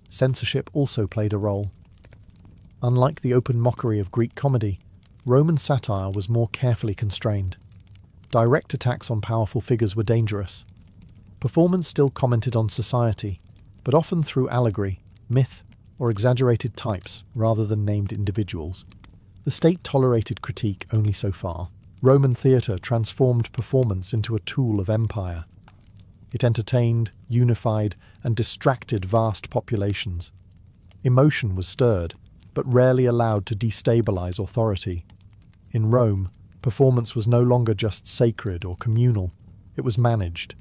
Censorship also played a role. Unlike the open mockery of Greek comedy, Roman satire was more carefully constrained. Direct attacks on powerful figures were dangerous. Performance still commented on society, but often through allegory, myth, or exaggerated types rather than named individuals. The state tolerated critique only so far. Roman theatre transformed performance into a tool of empire. It entertained, unified, and distracted vast populations. Emotion was stirred, but rarely allowed to destabilize authority. In Rome, performance was no longer just sacred or communal, it was managed.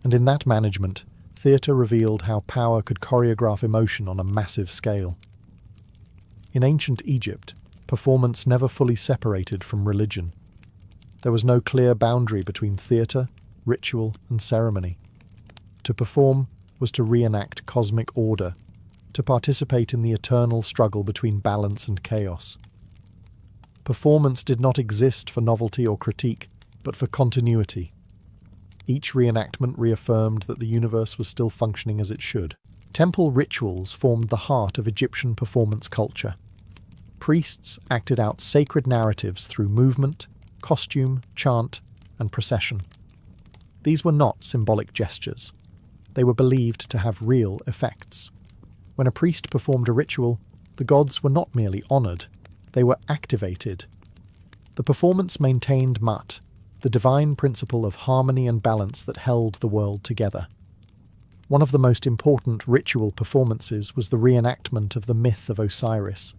And in that management, theatre revealed how power could choreograph emotion on a massive scale. In ancient Egypt, performance never fully separated from religion. There was no clear boundary between theatre, ritual, and ceremony. To perform was to reenact cosmic order, to participate in the eternal struggle between balance and chaos. Performance did not exist for novelty or critique, but for continuity. Each reenactment reaffirmed that the universe was still functioning as it should. Temple rituals formed the heart of Egyptian performance culture. Priests acted out sacred narratives through movement, costume, chant, and procession. These were not symbolic gestures. They were believed to have real effects. When a priest performed a ritual, the gods were not merely honoured, they were activated. The performance maintained Mat, the divine principle of harmony and balance that held the world together. One of the most important ritual performances was the reenactment of the myth of Osiris.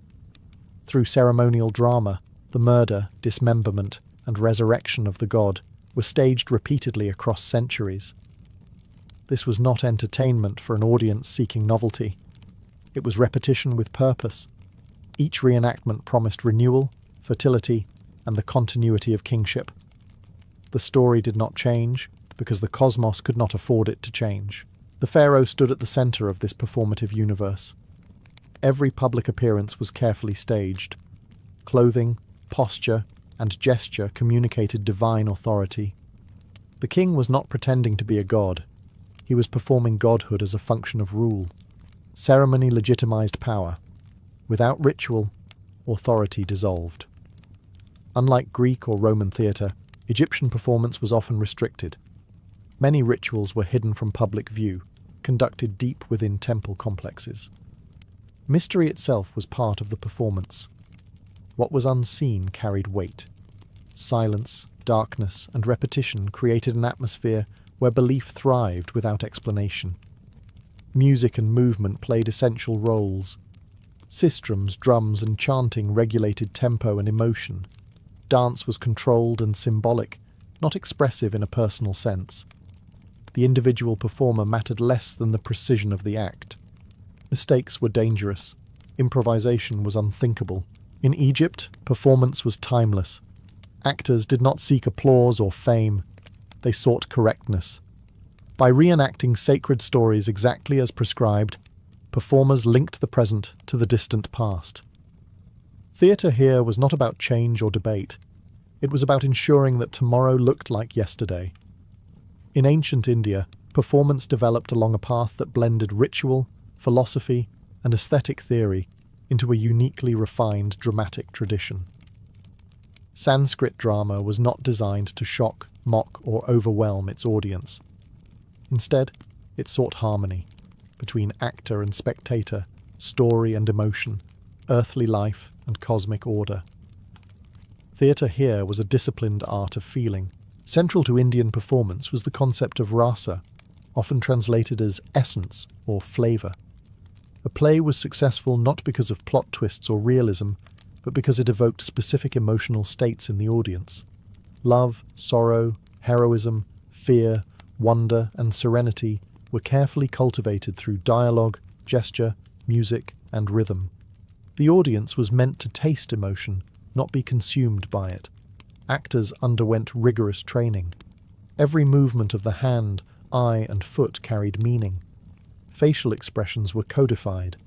Through ceremonial drama, the murder, dismemberment, and resurrection of the god were staged repeatedly across centuries. This was not entertainment for an audience seeking novelty. It was repetition with purpose. Each reenactment promised renewal, fertility, and the continuity of kingship. The story did not change, because the cosmos could not afford it to change. The pharaoh stood at the centre of this performative universe. Every public appearance was carefully staged. Clothing, posture, and gesture communicated divine authority. The king was not pretending to be a god. He was performing godhood as a function of rule. Ceremony legitimized power. Without ritual, authority dissolved. Unlike Greek or Roman theatre, Egyptian performance was often restricted. Many rituals were hidden from public view, conducted deep within temple complexes. Mystery itself was part of the performance. What was unseen carried weight. Silence, darkness, and repetition created an atmosphere where belief thrived without explanation. Music and movement played essential roles. Sistrums, drums, and chanting regulated tempo and emotion. Dance was controlled and symbolic, not expressive in a personal sense. The individual performer mattered less than the precision of the act. Mistakes were dangerous. Improvisation was unthinkable. In Egypt, performance was timeless. Actors did not seek applause or fame. They sought correctness. By reenacting sacred stories exactly as prescribed, performers linked the present to the distant past. Theatre here was not about change or debate. It was about ensuring that tomorrow looked like yesterday. In ancient India, performance developed along a path that blended ritual, philosophy, and aesthetic theory into a uniquely refined dramatic tradition. Sanskrit drama was not designed to shock, mock, or overwhelm its audience. Instead, it sought harmony between actor and spectator, story and emotion, earthly life and cosmic order. Theatre here was a disciplined art of feeling. Central to Indian performance was the concept of rasa, often translated as essence or flavour. A play was successful not because of plot twists or realism, but because it evoked specific emotional states in the audience. Love, sorrow, heroism, fear, wonder, and serenity were carefully cultivated through dialogue, gesture, music, and rhythm. The audience was meant to taste emotion, not be consumed by it. Actors underwent rigorous training. Every movement of the hand, eye, and foot carried meaning. Facial expressions were codified.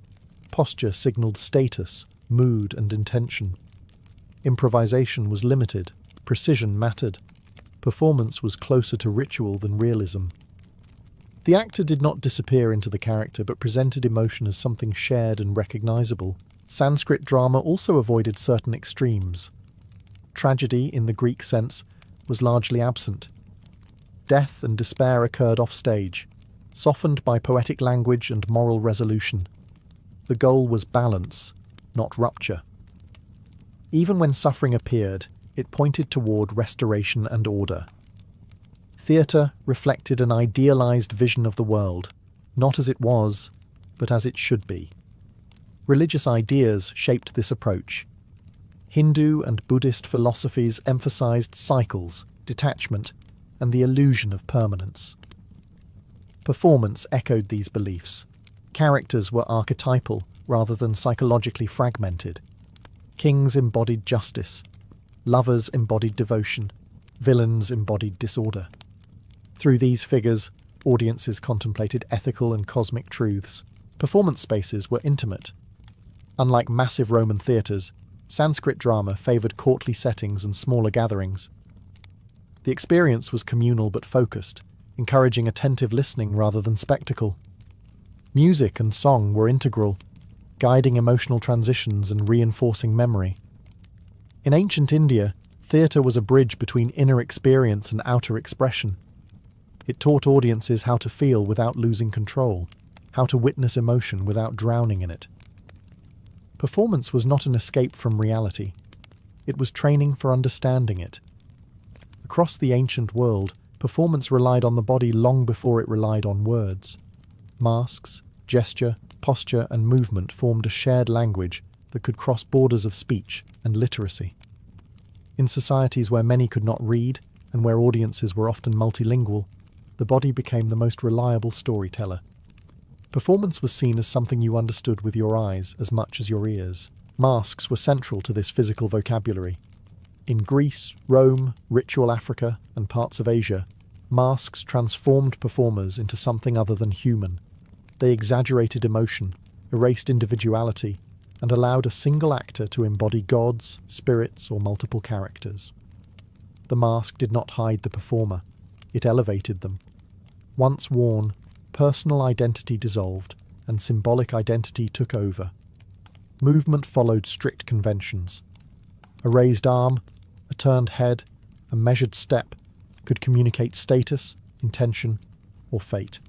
Posture signaled status, mood, and intention. Improvisation was limited. Precision mattered. Performance was closer to ritual than realism. The actor did not disappear into the character, but presented emotion as something shared and recognizable. Sanskrit drama also avoided certain extremes. Tragedy, in the Greek sense, was largely absent. Death and despair occurred off-stage, softened by poetic language and moral resolution. The goal was balance, not rupture. Even when suffering appeared, it pointed toward restoration and order. Theatre reflected an idealized vision of the world, not as it was, but as it should be. Religious ideas shaped this approach. Hindu and Buddhist philosophies emphasized cycles, detachment, and the illusion of permanence. Performance echoed these beliefs. Characters were archetypal rather than psychologically fragmented. Kings embodied justice. Lovers embodied devotion. Villains embodied disorder. Through these figures, audiences contemplated ethical and cosmic truths. Performance spaces were intimate. Unlike massive Roman theatres, Sanskrit drama favoured courtly settings and smaller gatherings. The experience was communal but focused, encouraging attentive listening rather than spectacle. Music and song were integral, guiding emotional transitions and reinforcing memory. In ancient India, theatre was a bridge between inner experience and outer expression. It taught audiences how to feel without losing control, how to witness emotion without drowning in it. Performance was not an escape from reality. It was training for understanding it. Across the ancient world, performance relied on the body long before it relied on words. Masks, gesture, posture, and movement formed a shared language that could cross borders of speech and literacy. In societies where many could not read, and where audiences were often multilingual, the body became the most reliable storyteller. Performance was seen as something you understood with your eyes as much as your ears. Masks were central to this physical vocabulary. In Greece, Rome, ritual Africa, and parts of Asia, masks transformed performers into something other than human. They exaggerated emotion, erased individuality, and allowed a single actor to embody gods, spirits, or multiple characters. The mask did not hide the performer, it elevated them. Once worn, personal identity dissolved, and symbolic identity took over. Movement followed strict conventions. A raised arm, a turned head, a measured step could communicate status, intention, or fate.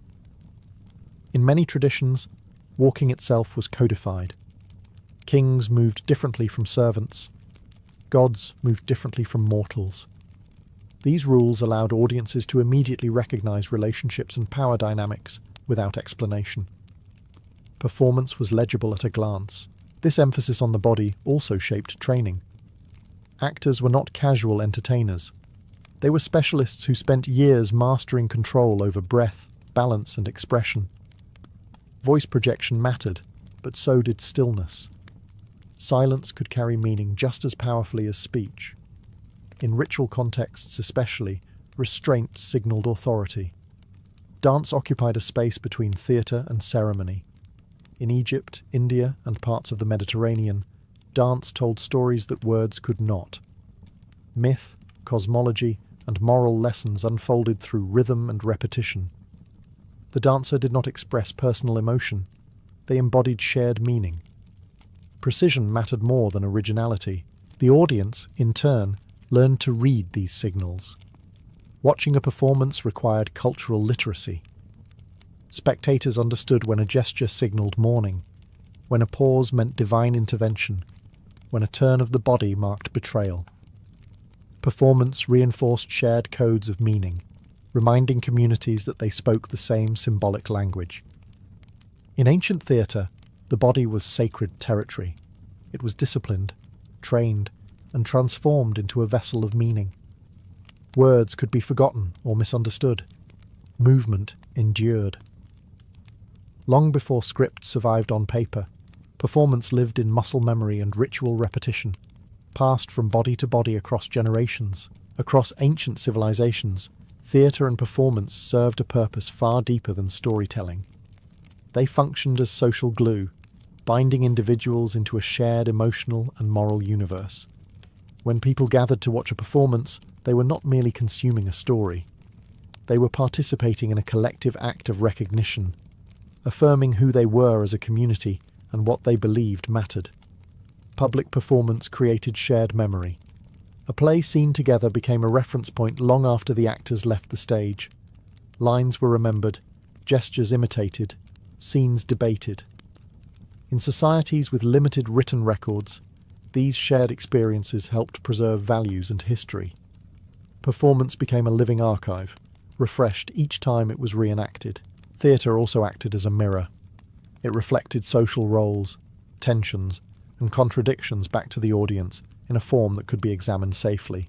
In many traditions, walking itself was codified. Kings moved differently from servants. Gods moved differently from mortals. These rules allowed audiences to immediately recognize relationships and power dynamics without explanation. Performance was legible at a glance. This emphasis on the body also shaped training. Actors were not casual entertainers. They were specialists who spent years mastering control over breath, balance, and expression. Voice projection mattered, but so did stillness. Silence could carry meaning just as powerfully as speech. In ritual contexts especially, restraint signaled authority. Dance occupied a space between theatre and ceremony. In Egypt, India, and parts of the Mediterranean, dance told stories that words could not. Myth, cosmology, and moral lessons unfolded through rhythm and repetition. The dancer did not express personal emotion. They embodied shared meaning. Precision mattered more than originality. The audience, in turn, learned to read these signals. Watching a performance required cultural literacy. Spectators understood when a gesture signaled mourning, when a pause meant divine intervention, when a turn of the body marked betrayal. Performance reinforced shared codes of meaning, reminding communities that they spoke the same symbolic language. In ancient theatre, the body was sacred territory. It was disciplined, trained, and transformed into a vessel of meaning. Words could be forgotten or misunderstood. Movement endured. Long before scripts survived on paper, performance lived in muscle memory and ritual repetition, passed from body to body across generations. Across ancient civilizations, theatre and performance served a purpose far deeper than storytelling. They functioned as social glue, binding individuals into a shared emotional and moral universe. When people gathered to watch a performance, they were not merely consuming a story. They were participating in a collective act of recognition, affirming who they were as a community and what they believed mattered. Public performance created shared memory. A play seen together became a reference point long after the actors left the stage. Lines were remembered, gestures imitated, scenes debated. In societies with limited written records, these shared experiences helped preserve values and history. Performance became a living archive, refreshed each time it was reenacted. Theatre also acted as a mirror. It reflected social roles, tensions, and contradictions back to the audience in a form that could be examined safely.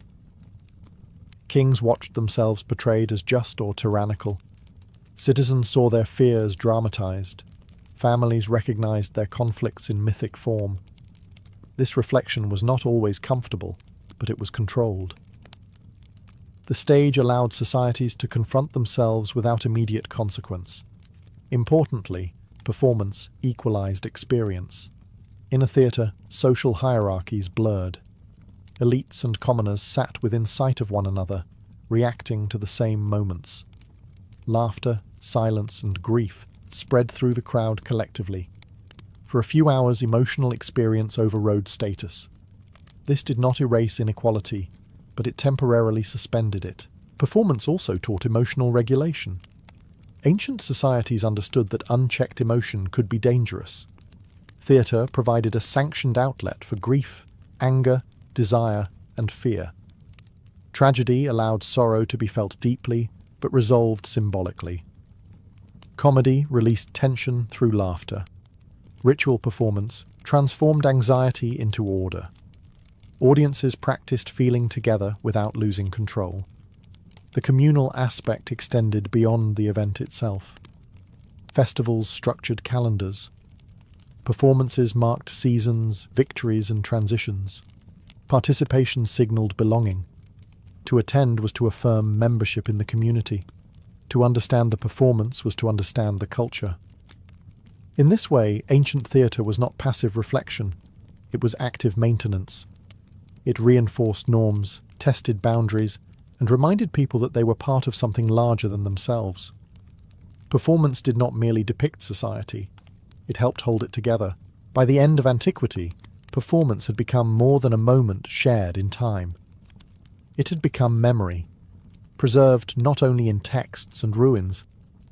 Kings watched themselves portrayed as just or tyrannical. Citizens saw their fears dramatized. Families recognized their conflicts in mythic form. This reflection was not always comfortable, but it was controlled. The stage allowed societies to confront themselves without immediate consequence. Importantly, performance equalized experience. In a theatre, social hierarchies blurred. Elites and commoners sat within sight of one another, reacting to the same moments. Laughter, silence, and grief spread through the crowd collectively. For a few hours, emotional experience overrode status. This did not erase inequality, but it temporarily suspended it. Performance also taught emotional regulation. Ancient societies understood that unchecked emotion could be dangerous. Theatre provided a sanctioned outlet for grief, anger, desire, and fear. Tragedy allowed sorrow to be felt deeply, but resolved symbolically. Comedy released tension through laughter. Ritual performance transformed anxiety into order. Audiences practiced feeling together without losing control. The communal aspect extended beyond the event itself. Festivals structured calendars. Performances marked seasons, victories, and transitions. Participation signaled belonging. To attend was to affirm membership in the community. To understand the performance was to understand the culture. In this way, ancient theatre was not passive reflection. It was active maintenance. It reinforced norms, tested boundaries, and reminded people that they were part of something larger than themselves. Performance did not merely depict society. It helped hold it together. By the end of antiquity, performance had become more than a moment shared in time. It had become memory, preserved not only in texts and ruins,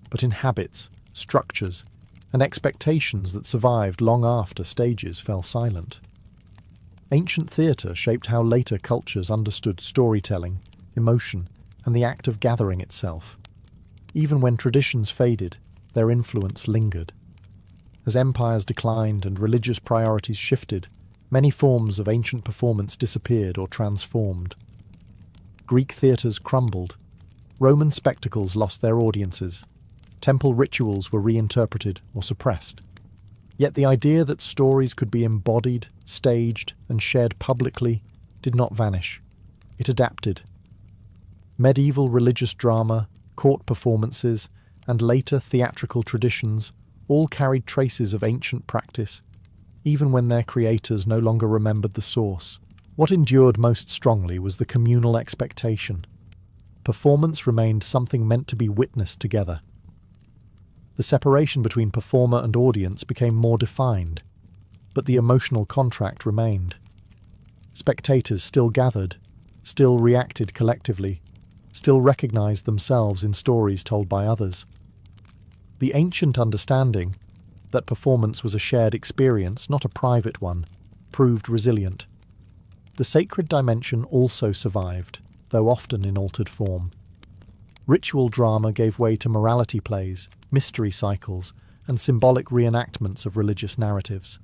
but in habits, structures, and expectations that survived long after stages fell silent. Ancient theatre shaped how later cultures understood storytelling, emotion, and the act of gathering itself. Even when traditions faded, their influence lingered. As empires declined and religious priorities shifted, many forms of ancient performance disappeared or transformed. Greek theatres crumbled. Roman spectacles lost their audiences. Temple rituals were reinterpreted or suppressed. Yet the idea that stories could be embodied, staged, and shared publicly did not vanish. It adapted. Medieval religious drama, court performances, and later theatrical traditions all carried traces of ancient practice, even when their creators no longer remembered the source. What endured most strongly was the communal expectation. Performance remained something meant to be witnessed together. The separation between performer and audience became more defined, but the emotional contract remained. Spectators still gathered, still reacted collectively, still recognized themselves in stories told by others. The ancient understanding that performance was a shared experience, not a private one, proved resilient. The sacred dimension also survived, though often in altered form. Ritual drama gave way to morality plays, mystery cycles, and symbolic reenactments of religious narratives.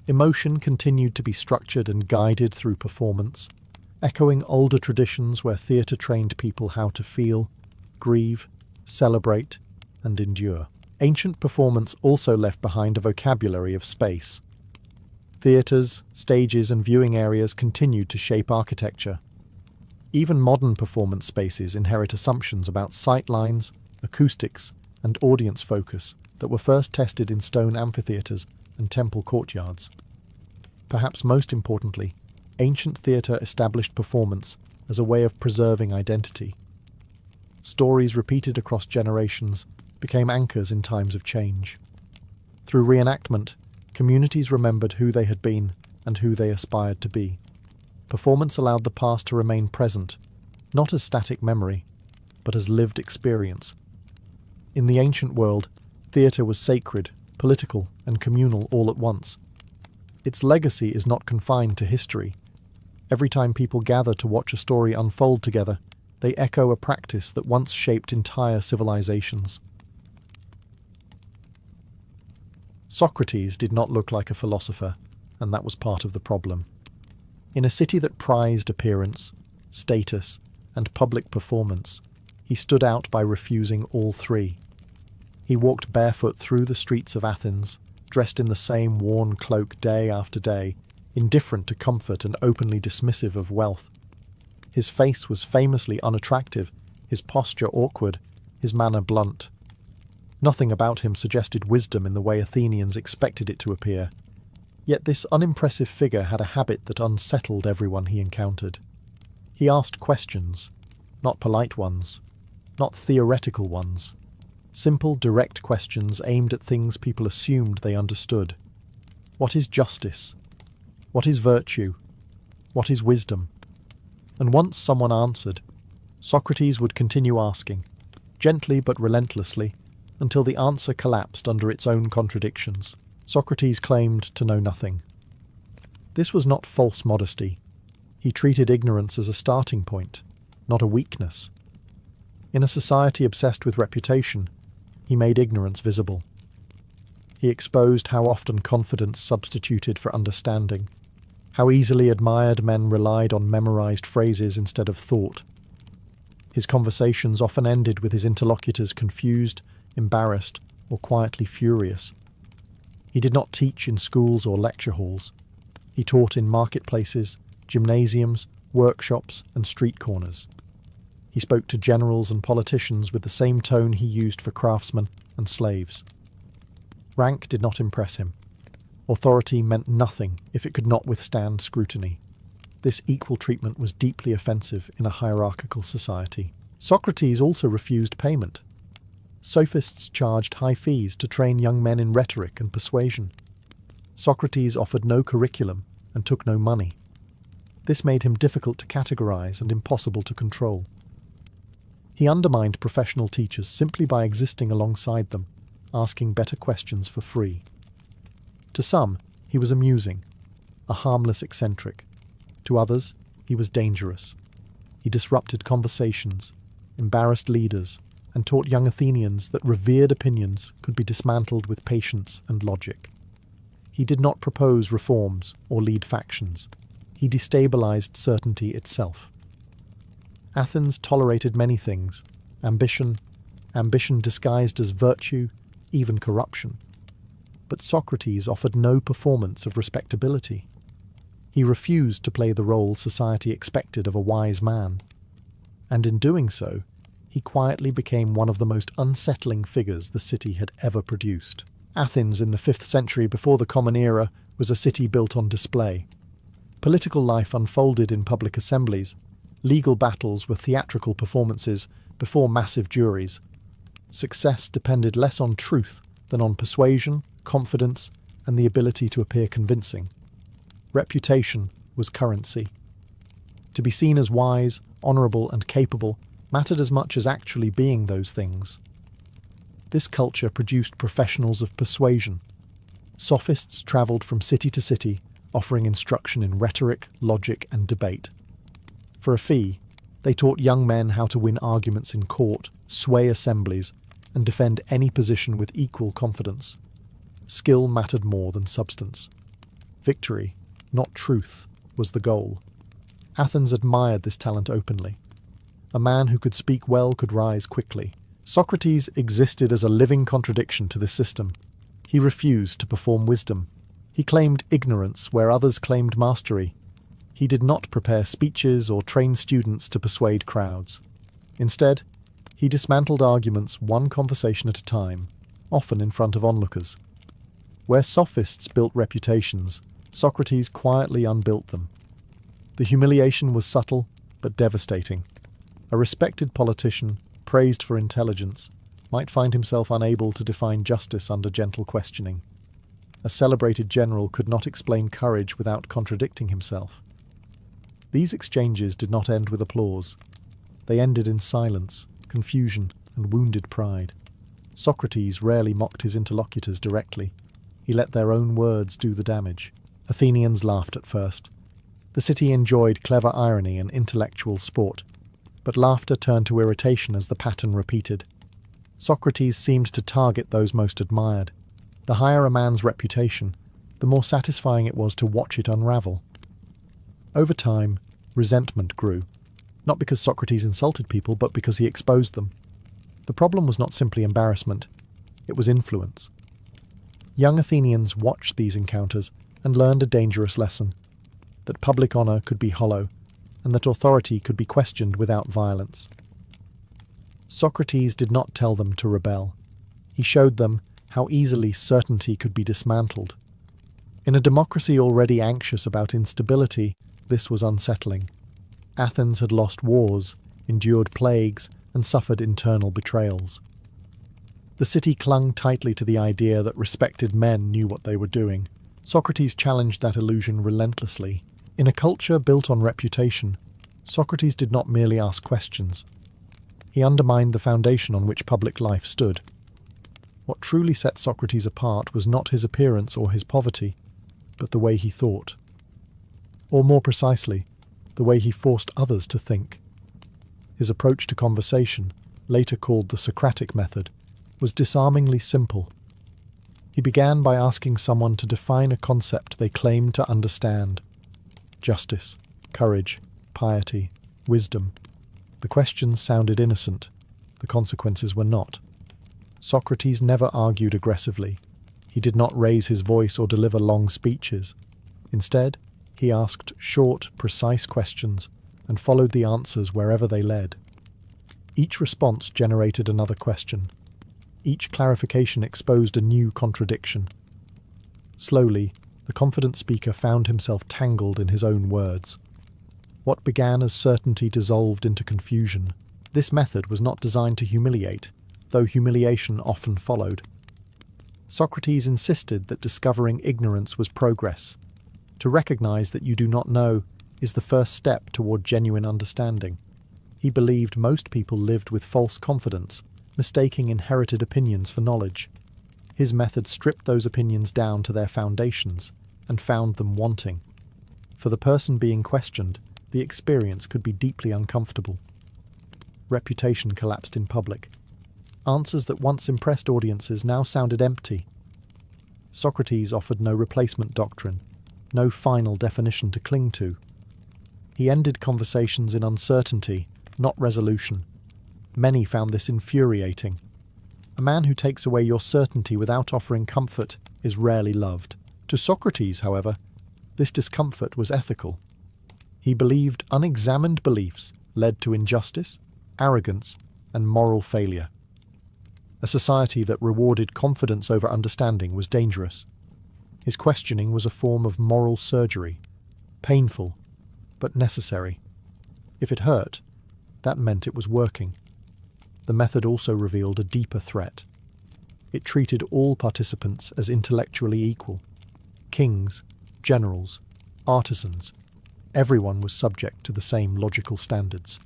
Emotion continued to be structured and guided through performance, echoing older traditions where theatre trained people how to feel, grieve, celebrate, and endure. Ancient performance also left behind a vocabulary of space. Theatres, stages, and viewing areas continued to shape architecture. Even modern performance spaces inherit assumptions about sightlines, acoustics, and audience focus that were first tested in stone amphitheatres and temple courtyards. Perhaps most importantly, ancient theatre established performance as a way of preserving identity. Stories repeated across generations became anchors in times of change. Through reenactment, communities remembered who they had been and who they aspired to be. Performance allowed the past to remain present, not as static memory, but as lived experience. In the ancient world, theatre was sacred, political, and communal all at once. Its legacy is not confined to history. Every time people gather to watch a story unfold together, they echo a practice that once shaped entire civilizations. Socrates did not look like a philosopher, and that was part of the problem. In a city that prized appearance, status, and public performance, he stood out by refusing all three. He walked barefoot through the streets of Athens, dressed in the same worn cloak day after day, indifferent to comfort and openly dismissive of wealth. His face was famously unattractive, his posture awkward, his manner blunt. Nothing about him suggested wisdom in the way Athenians expected it to appear. Yet this unimpressive figure had a habit that unsettled everyone he encountered. He asked questions, not polite ones, not theoretical ones. Simple, direct questions aimed at things people assumed they understood. What is justice? What is virtue? What is wisdom? And once someone answered, Socrates would continue asking, gently but relentlessly, until the answer collapsed under its own contradictions. Socrates claimed to know nothing. This was not false modesty. He treated ignorance as a starting point, not a weakness. In a society obsessed with reputation, he made ignorance visible. He exposed how often confidence substituted for understanding, how easily admired men relied on memorized phrases instead of thought. His conversations often ended with his interlocutors confused, embarrassed, or quietly furious. He did not teach in schools or lecture halls. He taught in marketplaces, gymnasiums, workshops, and street corners. He spoke to generals and politicians with the same tone he used for craftsmen and slaves. Rank did not impress him. Authority meant nothing if it could not withstand scrutiny. This equal treatment was deeply offensive in a hierarchical society. Socrates also refused payment. Sophists charged high fees to train young men in rhetoric and persuasion. Socrates offered no curriculum and took no money. This made him difficult to categorize and impossible to control. He undermined professional teachers simply by existing alongside them, asking better questions for free. To some, he was amusing, a harmless eccentric. To others, he was dangerous. He disrupted conversations, embarrassed leaders, and taught young Athenians that revered opinions could be dismantled with patience and logic. He did not propose reforms or lead factions. He destabilized certainty itself. Athens tolerated many things: ambition disguised as virtue, even corruption. But Socrates offered no performance of respectability. He refused to play the role society expected of a wise man. And in doing so, he quietly became one of the most unsettling figures the city had ever produced. Athens in the 5th century before the Common Era was a city built on display. Political life unfolded in public assemblies. Legal battles were theatrical performances before massive juries. Success depended less on truth than on persuasion, confidence, and the ability to appear convincing. Reputation was currency. To be seen as wise, honourable, and capable mattered as much as actually being those things. This culture produced professionals of persuasion. Sophists travelled from city to city, offering instruction in rhetoric, logic, and debate. For a fee, they taught young men how to win arguments in court, sway assemblies, and defend any position with equal confidence. Skill mattered more than substance. Victory, not truth, was the goal. Athens admired this talent openly. A man who could speak well could rise quickly. Socrates existed as a living contradiction to this system. He refused to perform wisdom. He claimed ignorance where others claimed mastery. He did not prepare speeches or train students to persuade crowds. Instead, he dismantled arguments one conversation at a time, often in front of onlookers. Where sophists built reputations, Socrates quietly unbuilt them. The humiliation was subtle but devastating. A respected politician, praised for intelligence, might find himself unable to define justice under gentle questioning. A celebrated general could not explain courage without contradicting himself. These exchanges did not end with applause. They ended in silence, confusion, and wounded pride. Socrates rarely mocked his interlocutors directly. He let their own words do the damage. Athenians laughed at first. The city enjoyed clever irony and intellectual sport, but laughter turned to irritation as the pattern repeated. Socrates seemed to target those most admired. The higher a man's reputation, the more satisfying it was to watch it unravel. Over time, resentment grew, not because Socrates insulted people, but because he exposed them. The problem was not simply embarrassment, it was influence. Young Athenians watched these encounters and learned a dangerous lesson: that public honour could be hollow, and that authority could be questioned without violence. Socrates did not tell them to rebel. He showed them how easily certainty could be dismantled. In a democracy already anxious about instability, this was unsettling. Athens had lost wars, endured plagues, and suffered internal betrayals. The city clung tightly to the idea that respected men knew what they were doing. Socrates challenged that illusion relentlessly. In a culture built on reputation, Socrates did not merely ask questions. He undermined the foundation on which public life stood. What truly set Socrates apart was not his appearance or his poverty, but the way he thought. Or more precisely, the way he forced others to think. His approach to conversation, later called the Socratic method, was disarmingly simple. He began by asking someone to define a concept they claimed to understand. Justice, courage, piety, wisdom. The questions sounded innocent. The consequences were not. Socrates never argued aggressively. He did not raise his voice or deliver long speeches. Instead, he asked short, precise questions and followed the answers wherever they led. Each response generated another question. Each clarification exposed a new contradiction. Slowly, the confident speaker found himself tangled in his own words. What began as certainty dissolved into confusion. This method was not designed to humiliate, though humiliation often followed. Socrates insisted that discovering ignorance was progress. To recognize that you do not know is the first step toward genuine understanding. He believed most people lived with false confidence, mistaking inherited opinions for knowledge. His method stripped those opinions down to their foundations and found them wanting. For the person being questioned, the experience could be deeply uncomfortable. Reputation collapsed in public. Answers that once impressed audiences now sounded empty. Socrates offered no replacement doctrine, no final definition to cling to. He ended conversations in uncertainty not resolution. Many found this infuriating. A man who takes away your certainty without offering comfort is rarely loved. To Socrates, however, this discomfort was ethical. He believed unexamined beliefs led to injustice, arrogance, and moral failure. A society that rewarded confidence over understanding was dangerous. His questioning was a form of moral surgery, painful, but necessary. If it hurt, that meant it was working. The method also revealed a deeper threat. It treated all participants as intellectually equal. Kings, generals, artisans, everyone was subject to the same logical standards.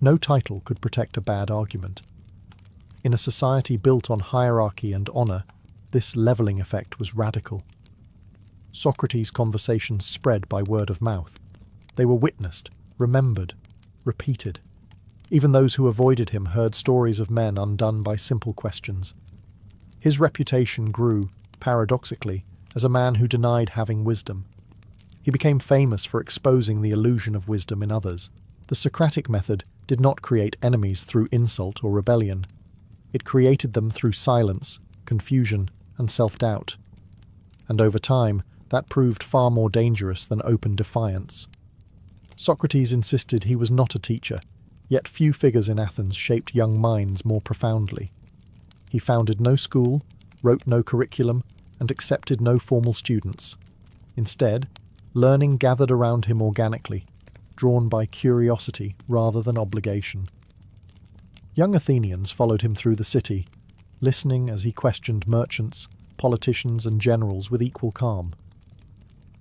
No title could protect a bad argument. In a society built on hierarchy and honor, this leveling effect was radical. Socrates' conversations spread by word of mouth. They were witnessed, remembered, repeated. Even those who avoided him heard stories of men undone by simple questions. His reputation grew, paradoxically, as a man who denied having wisdom. He became famous for exposing the illusion of wisdom in others. The Socratic method did not create enemies through insult or rebellion. It created them through silence, confusion, and self-doubt. And over time, that proved far more dangerous than open defiance. Socrates insisted he was not a teacher, yet few figures in Athens shaped young minds more profoundly. He founded no school, wrote no curriculum, and accepted no formal students. Instead, learning gathered around him organically, drawn by curiosity rather than obligation. Young Athenians followed him through the city, listening as he questioned merchants, politicians, and generals with equal calm.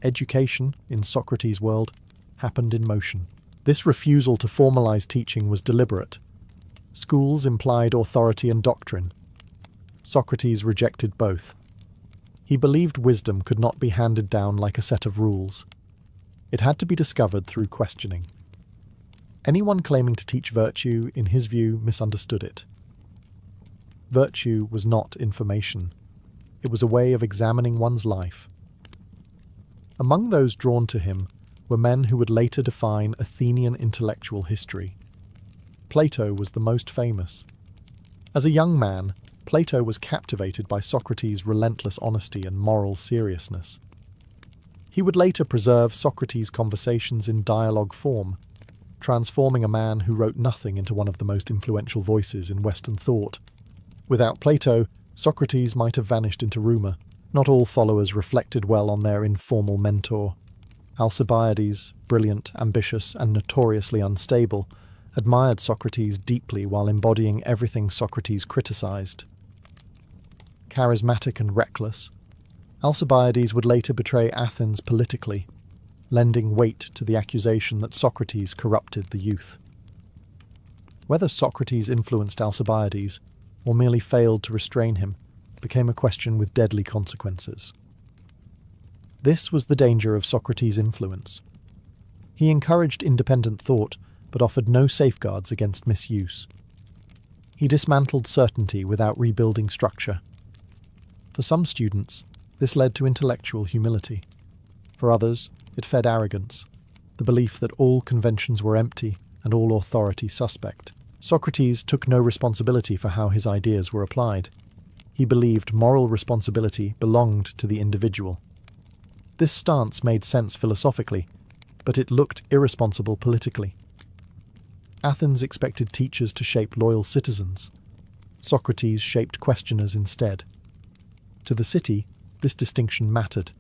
Education, in Socrates' world, happened in motion. This refusal to formalize teaching was deliberate. Schools implied authority and doctrine. Socrates rejected both. He believed wisdom could not be handed down like a set of rules. It had to be discovered through questioning. Anyone claiming to teach virtue, in his view, misunderstood it. Virtue was not information. It was a way of examining one's life. Among those drawn to him were men who would later define Athenian intellectual history. Plato was the most famous. As a young man, Plato was captivated by Socrates' relentless honesty and moral seriousness. He would later preserve Socrates' conversations in dialogue form, transforming a man who wrote nothing into one of the most influential voices in Western thought. Without Plato, Socrates might have vanished into rumour. Not all followers reflected well on their informal mentor. Alcibiades, brilliant, ambitious, and notoriously unstable, admired Socrates deeply while embodying everything Socrates criticised. Charismatic and reckless, Alcibiades would later betray Athens politically, lending weight to the accusation that Socrates corrupted the youth. Whether Socrates influenced Alcibiades, or merely failed to restrain him, became a question with deadly consequences. This was the danger of Socrates' influence. He encouraged independent thought, but offered no safeguards against misuse. He dismantled certainty without rebuilding structure. For some students, this led to intellectual humility. For others, it fed arrogance, the belief that all conventions were empty and all authority suspect. Socrates took no responsibility for how his ideas were applied. He believed moral responsibility belonged to the individual. This stance made sense philosophically, but it looked irresponsible politically. Athens expected teachers to shape loyal citizens. Socrates shaped questioners instead. To the city, this distinction mattered.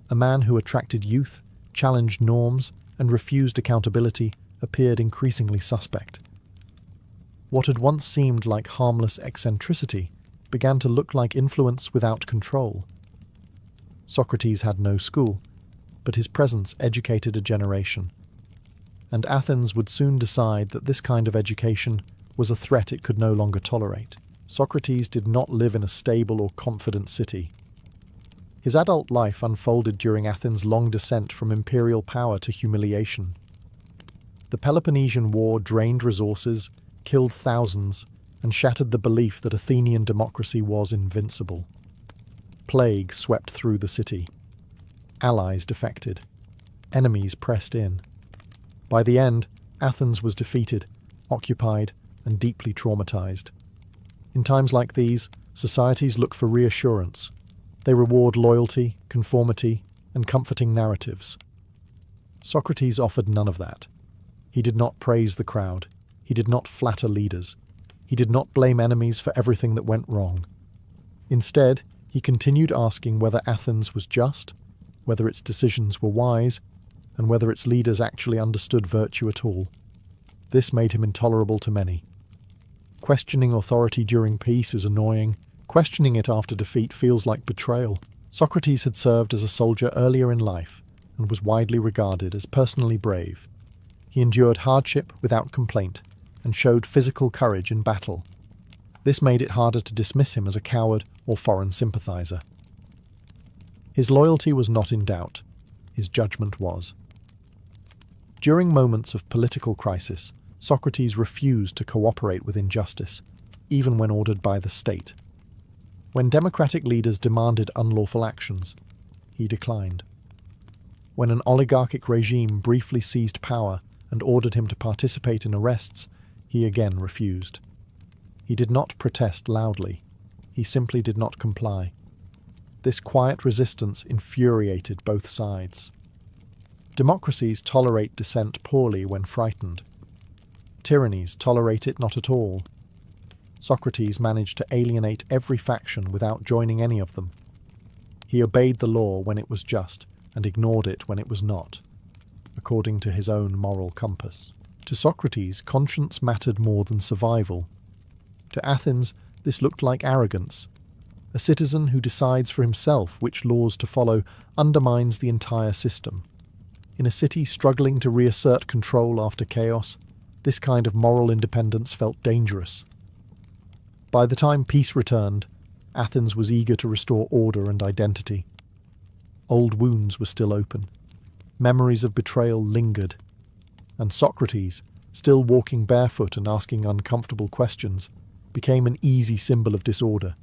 A man who attracted youth, challenged norms, and refused accountability appeared increasingly suspect. What had once seemed like harmless eccentricity began to look like influence without control. Socrates had no school, but his presence educated a generation. And Athens would soon decide that this kind of education was a threat it could no longer tolerate. Socrates did not live in a stable or confident city. His adult life unfolded during Athens' long descent from imperial power to humiliation. The Peloponnesian War drained resources, killed thousands, and shattered the belief that Athenian democracy was invincible. Plague swept through the city. Allies defected. Enemies pressed in. By the end, Athens was defeated, occupied, and deeply traumatized. In times like these, societies look for reassurance. They reward loyalty, conformity, and comforting narratives. Socrates offered none of that. He did not praise the crowd. He did not flatter leaders. He did not blame enemies for everything that went wrong. Instead, he continued asking whether Athens was just, whether its decisions were wise, and whether its leaders actually understood virtue at all. This made him intolerable to many. Questioning authority during peace is annoying. Questioning it after defeat feels like betrayal. Socrates had served as a soldier earlier in life and was widely regarded as personally brave. He endured hardship without complaint and showed physical courage in battle. This made it harder to dismiss him as a coward or foreign sympathizer. His loyalty was not in doubt. His judgment was. During moments of political crisis, Socrates refused to cooperate with injustice, even when ordered by the state. When democratic leaders demanded unlawful actions, he declined. When an oligarchic regime briefly seized power and ordered him to participate in arrests, he again refused. He did not protest loudly. He simply did not comply. This quiet resistance infuriated both sides. Democracies tolerate dissent poorly when frightened. Tyrannies tolerate it not at all. Socrates managed to alienate every faction without joining any of them. He obeyed the law when it was just and ignored it when it was not, according to his own moral compass. To Socrates, conscience mattered more than survival. To Athens, this looked like arrogance. A citizen who decides for himself which laws to follow undermines the entire system. In a city struggling to reassert control after chaos, this kind of moral independence felt dangerous. By the time peace returned, Athens was eager to restore order and identity. Old wounds were still open. Memories of betrayal lingered. And Socrates, still walking barefoot and asking uncomfortable questions, became an easy symbol of disorder,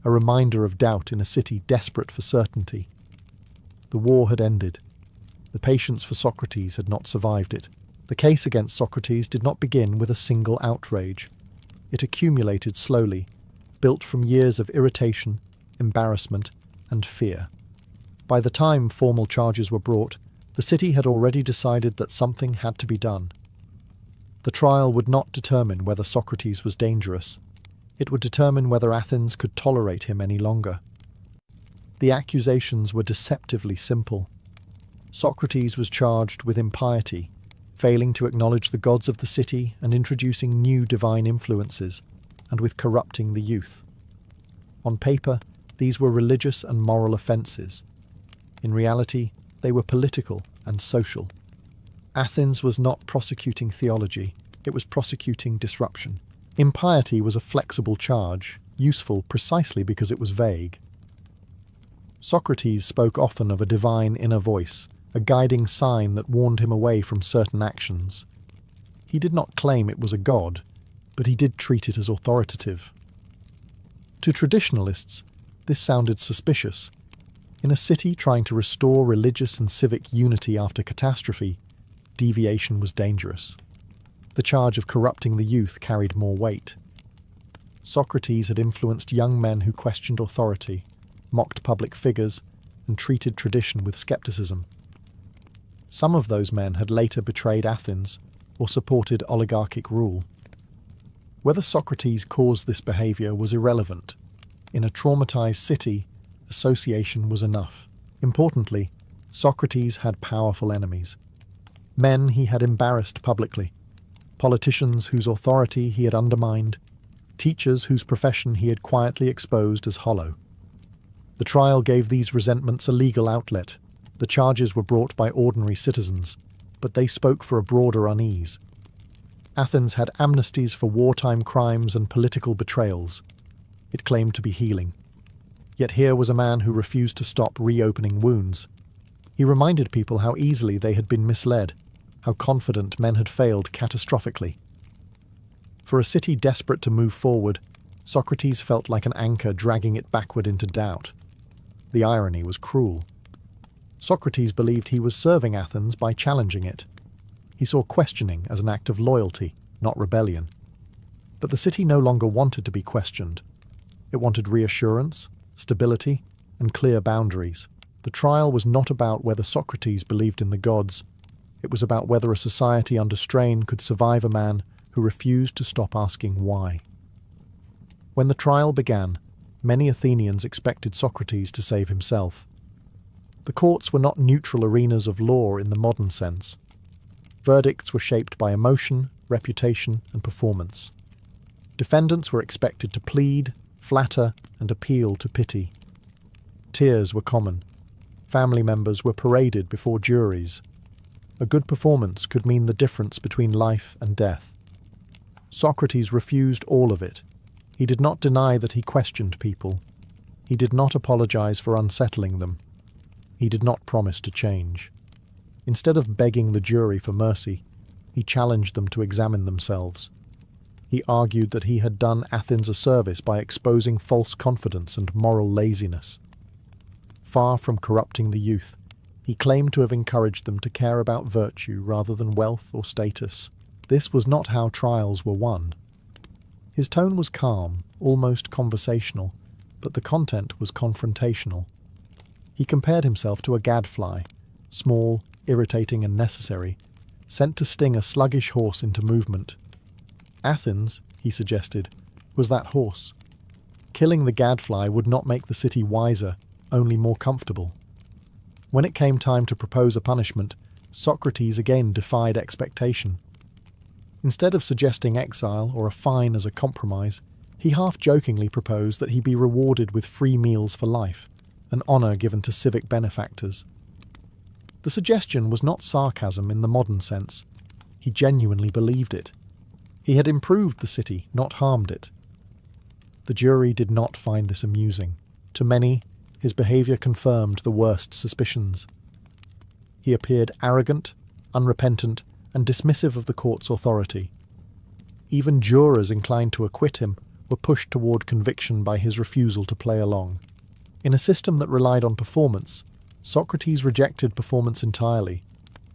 a reminder of doubt in a city desperate for certainty. The war had ended. The patience for Socrates had not survived it. The case against Socrates did not begin with a single outrage. It accumulated slowly, built from years of irritation, embarrassment, and fear. By the time formal charges were brought, the city had already decided that something had to be done. The trial would not determine whether Socrates was dangerous. It would determine whether Athens could tolerate him any longer. The accusations were deceptively simple. Socrates was charged with impiety, failing to acknowledge the gods of the city and introducing new divine influences, and with corrupting the youth. On paper, these were religious and moral offences. In reality, they were political and social. Athens was not prosecuting theology, it was prosecuting disruption. Impiety was a flexible charge, useful precisely because it was vague. Socrates spoke often of a divine inner voice, a guiding sign that warned him away from certain actions. He did not claim it was a god, but he did treat it as authoritative. To traditionalists, this sounded suspicious. In a city trying to restore religious and civic unity after catastrophe, deviation was dangerous. The charge of corrupting the youth carried more weight. Socrates had influenced young men who questioned authority, mocked public figures, and treated tradition with skepticism. Some of those men had later betrayed Athens or supported oligarchic rule. Whether Socrates caused this behavior was irrelevant. In a traumatized city, association was enough. Importantly, Socrates had powerful enemies. Men he had embarrassed publicly, politicians whose authority he had undermined, teachers whose profession he had quietly exposed as hollow. The trial gave these resentments a legal outlet. The charges were brought by ordinary citizens, but they spoke for a broader unease. Athens had amnesties for wartime crimes and political betrayals. It claimed to be healing. Yet here was a man who refused to stop reopening wounds. He reminded people how easily they had been misled, how confident men had failed catastrophically. For a city desperate to move forward, Socrates felt like an anchor dragging it backward into doubt. The irony was cruel. Socrates believed he was serving Athens by challenging it. He saw questioning as an act of loyalty, not rebellion. But the city no longer wanted to be questioned. It wanted reassurance, stability, and clear boundaries. The trial was not about whether Socrates believed in the gods. It was about whether a society under strain could survive a man who refused to stop asking why. When the trial began, many Athenians expected Socrates to save himself. The courts were not neutral arenas of law in the modern sense. Verdicts were shaped by emotion, reputation, and performance. Defendants were expected to plead, flatter, and appeal to pity. Tears were common. Family members were paraded before juries. A good performance could mean the difference between life and death. Socrates refused all of it. He did not deny that he questioned people. He did not apologize for unsettling them. He did not promise to change. Instead of begging the jury for mercy, he challenged them to examine themselves. He argued that he had done Athens a service by exposing false confidence and moral laziness. Far from corrupting the youth, he claimed to have encouraged them to care about virtue rather than wealth or status. This was not how trials were won. His tone was calm, almost conversational, but the content was confrontational. He compared himself to a gadfly, small, irritating and necessary, sent to sting a sluggish horse into movement. Athens, he suggested, was that horse. Killing the gadfly would not make the city wiser, only more comfortable. When it came time to propose a punishment, Socrates again defied expectation. Instead of suggesting exile or a fine as a compromise, he half-jokingly proposed that he be rewarded with free meals for life, an honour given to civic benefactors. The suggestion was not sarcasm in the modern sense. He genuinely believed it. He had improved the city, not harmed it. The jury did not find this amusing. To many, his behaviour confirmed the worst suspicions. He appeared arrogant, unrepentant, and dismissive of the court's authority. Even jurors inclined to acquit him were pushed toward conviction by his refusal to play along. In a system that relied on performance, Socrates rejected performance entirely.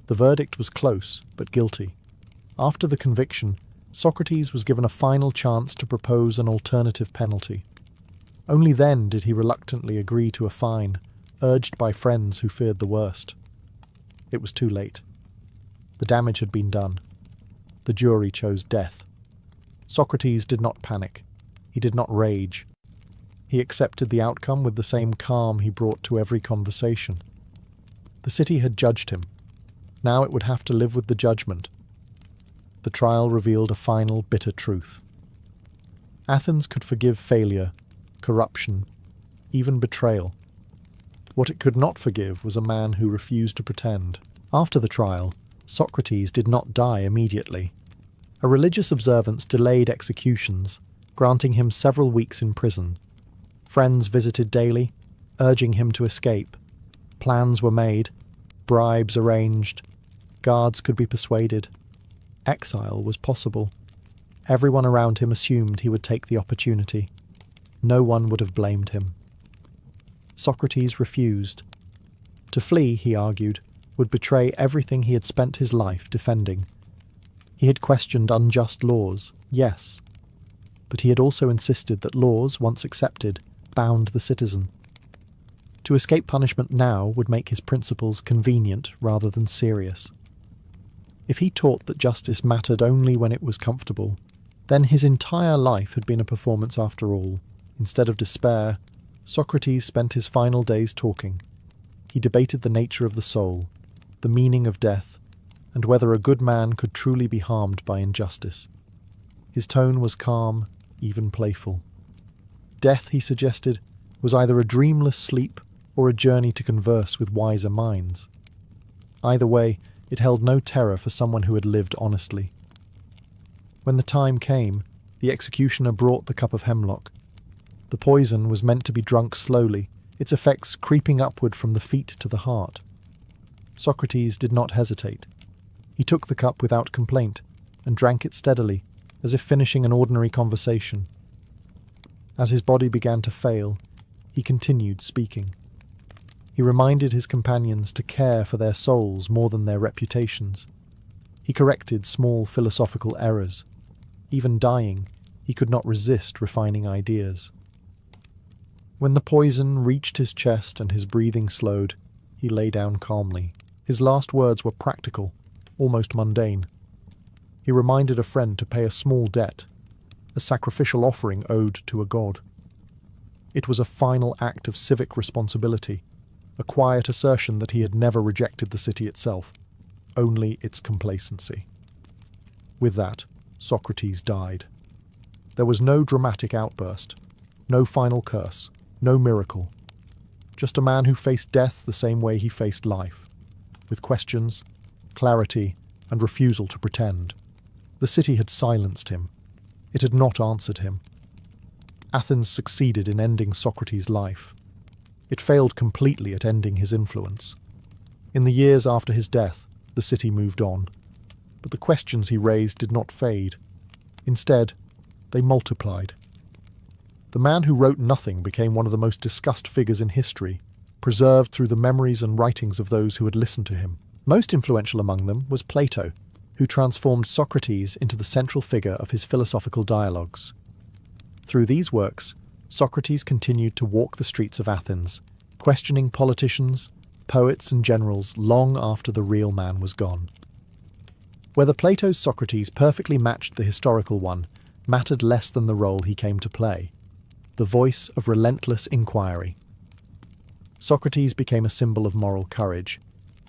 The verdict was close, but guilty. After the conviction, Socrates was given a final chance to propose an alternative penalty. Only then did he reluctantly agree to a fine, urged by friends who feared the worst. It was too late. The damage had been done. The jury chose death. Socrates did not panic. He did not rage. He accepted the outcome with the same calm he brought to every conversation. The city had judged him. Now it would have to live with the judgment. The trial revealed a final bitter truth. Athens could forgive failure, corruption, even betrayal. What it could not forgive was a man who refused to pretend. After the trial, Socrates did not die immediately. A religious observance delayed executions, granting him several weeks in prison. Friends visited daily, urging him to escape. Plans were made, bribes arranged, guards could be persuaded. Exile was possible. Everyone around him assumed he would take the opportunity. No one would have blamed him. Socrates refused. To flee, he argued, would betray everything he had spent his life defending. He had questioned unjust laws, yes, but he had also insisted that laws, once accepted, bound the citizen. To escape punishment now would make his principles convenient rather than serious. If he taught that justice mattered only when it was comfortable, then his entire life had been a performance after all. Instead of despair, Socrates spent his final days talking. He debated the nature of the soul, the meaning of death, and whether a good man could truly be harmed by injustice. His tone was calm, even playful. Death, he suggested, was either a dreamless sleep or a journey to converse with wiser minds. Either way, it held no terror for someone who had lived honestly. When the time came, the executioner brought the cup of hemlock. The poison was meant to be drunk slowly, its effects creeping upward from the feet to the heart. Socrates did not hesitate. He took the cup without complaint and drank it steadily, as if finishing an ordinary conversation. As his body began to fail, he continued speaking. He reminded his companions to care for their souls more than their reputations. He corrected small philosophical errors. Even dying, he could not resist refining ideas. When the poison reached his chest and his breathing slowed, he lay down calmly. His last words were practical, almost mundane. He reminded a friend to pay a small debt, a sacrificial offering owed to a god. It was a final act of civic responsibility, a quiet assertion that he had never rejected the city itself, only its complacency. With that, Socrates died. There was no dramatic outburst, no final curse, no miracle. Just a man who faced death the same way he faced life, with questions, clarity, and refusal to pretend. The city had silenced him. It had not answered him. Athens succeeded in ending Socrates' life. It failed completely at ending his influence. In the years after his death, the city moved on. But the questions he raised did not fade. Instead, they multiplied. The man who wrote nothing became one of the most discussed figures in history, preserved through the memories and writings of those who had listened to him. Most influential among them was Plato, who transformed Socrates into the central figure of his philosophical dialogues. Through these works, Socrates continued to walk the streets of Athens, questioning politicians, poets and generals long after the real man was gone. Whether Plato's Socrates perfectly matched the historical one mattered less than the role he came to play, the voice of relentless inquiry. Socrates became a symbol of moral courage.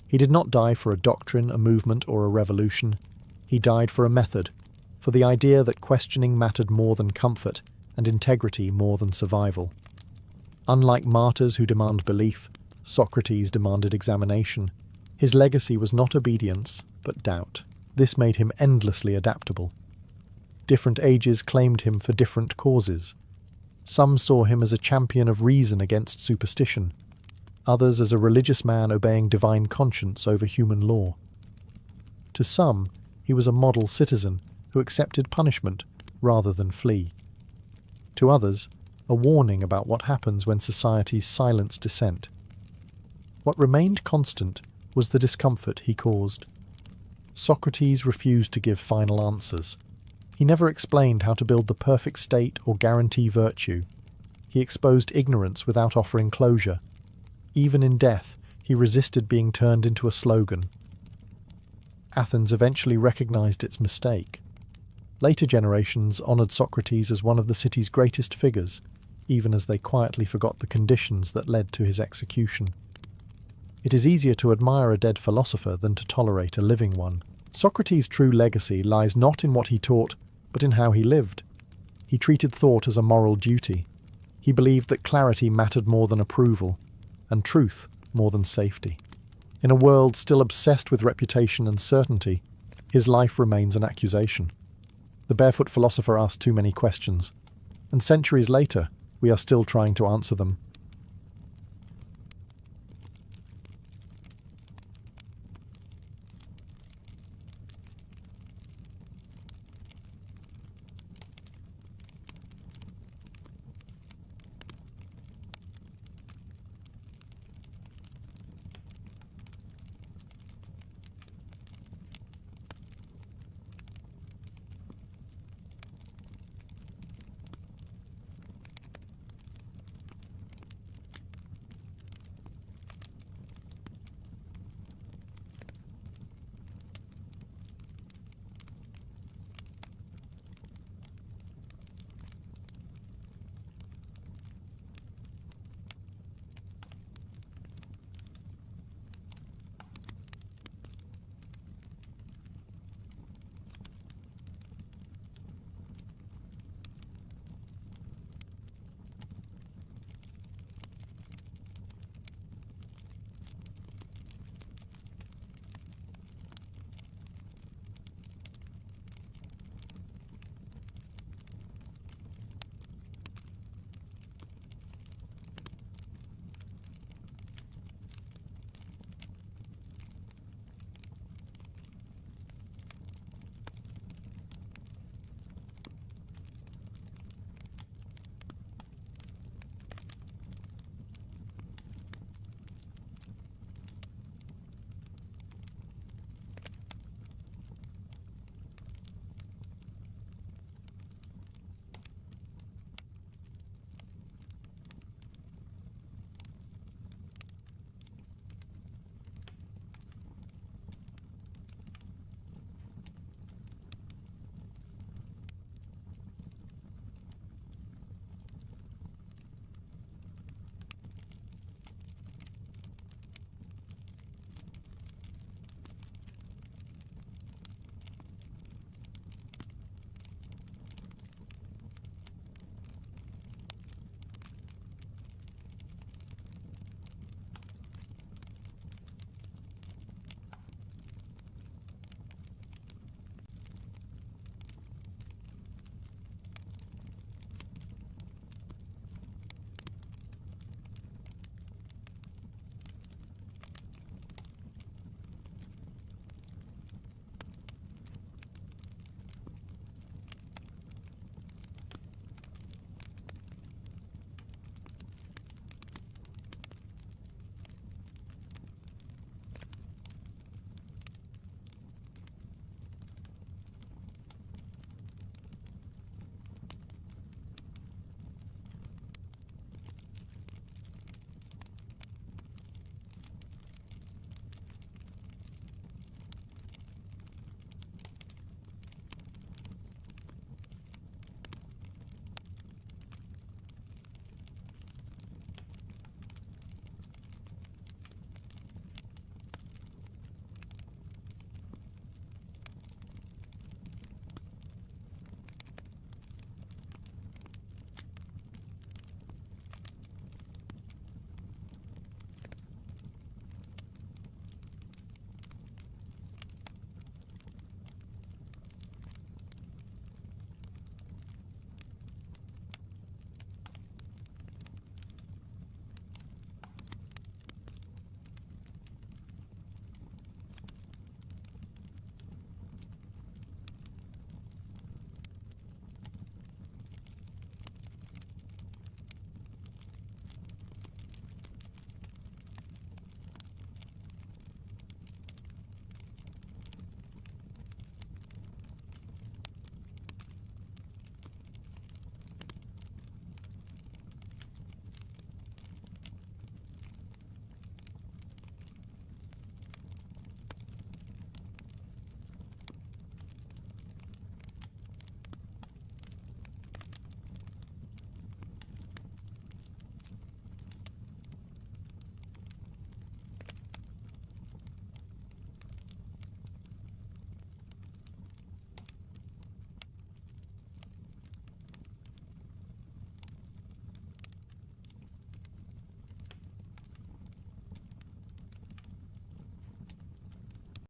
He did not die for a doctrine, a movement, or a revolution. He died for a method, for the idea that questioning mattered more than comfort and integrity more than survival. Unlike martyrs who demand belief, Socrates demanded examination. His legacy was not obedience, but doubt. This made him endlessly adaptable. Different ages claimed him for different causes. Some saw him as a champion of reason against superstition, others as a religious man obeying divine conscience over human law. To some, he was a model citizen who accepted punishment rather than flee. To others, a warning about what happens when societies silence dissent. What remained constant was the discomfort he caused. Socrates refused to give final answers. He never explained how to build the perfect state or guarantee virtue. He exposed ignorance without offering closure. Even in death, he resisted being turned into a slogan. Athens eventually recognized its mistake. Later generations honored Socrates as one of the city's greatest figures, even as they quietly forgot the conditions that led to his execution. It is easier to admire a dead philosopher than to tolerate a living one. Socrates' true legacy lies not in what he taught, but in how he lived. He treated thought as a moral duty. He believed that clarity mattered more than approval, and truth more than safety. In a world still obsessed with reputation and certainty, his life remains an accusation. The barefoot philosopher asked too many questions, and centuries later, we are still trying to answer them.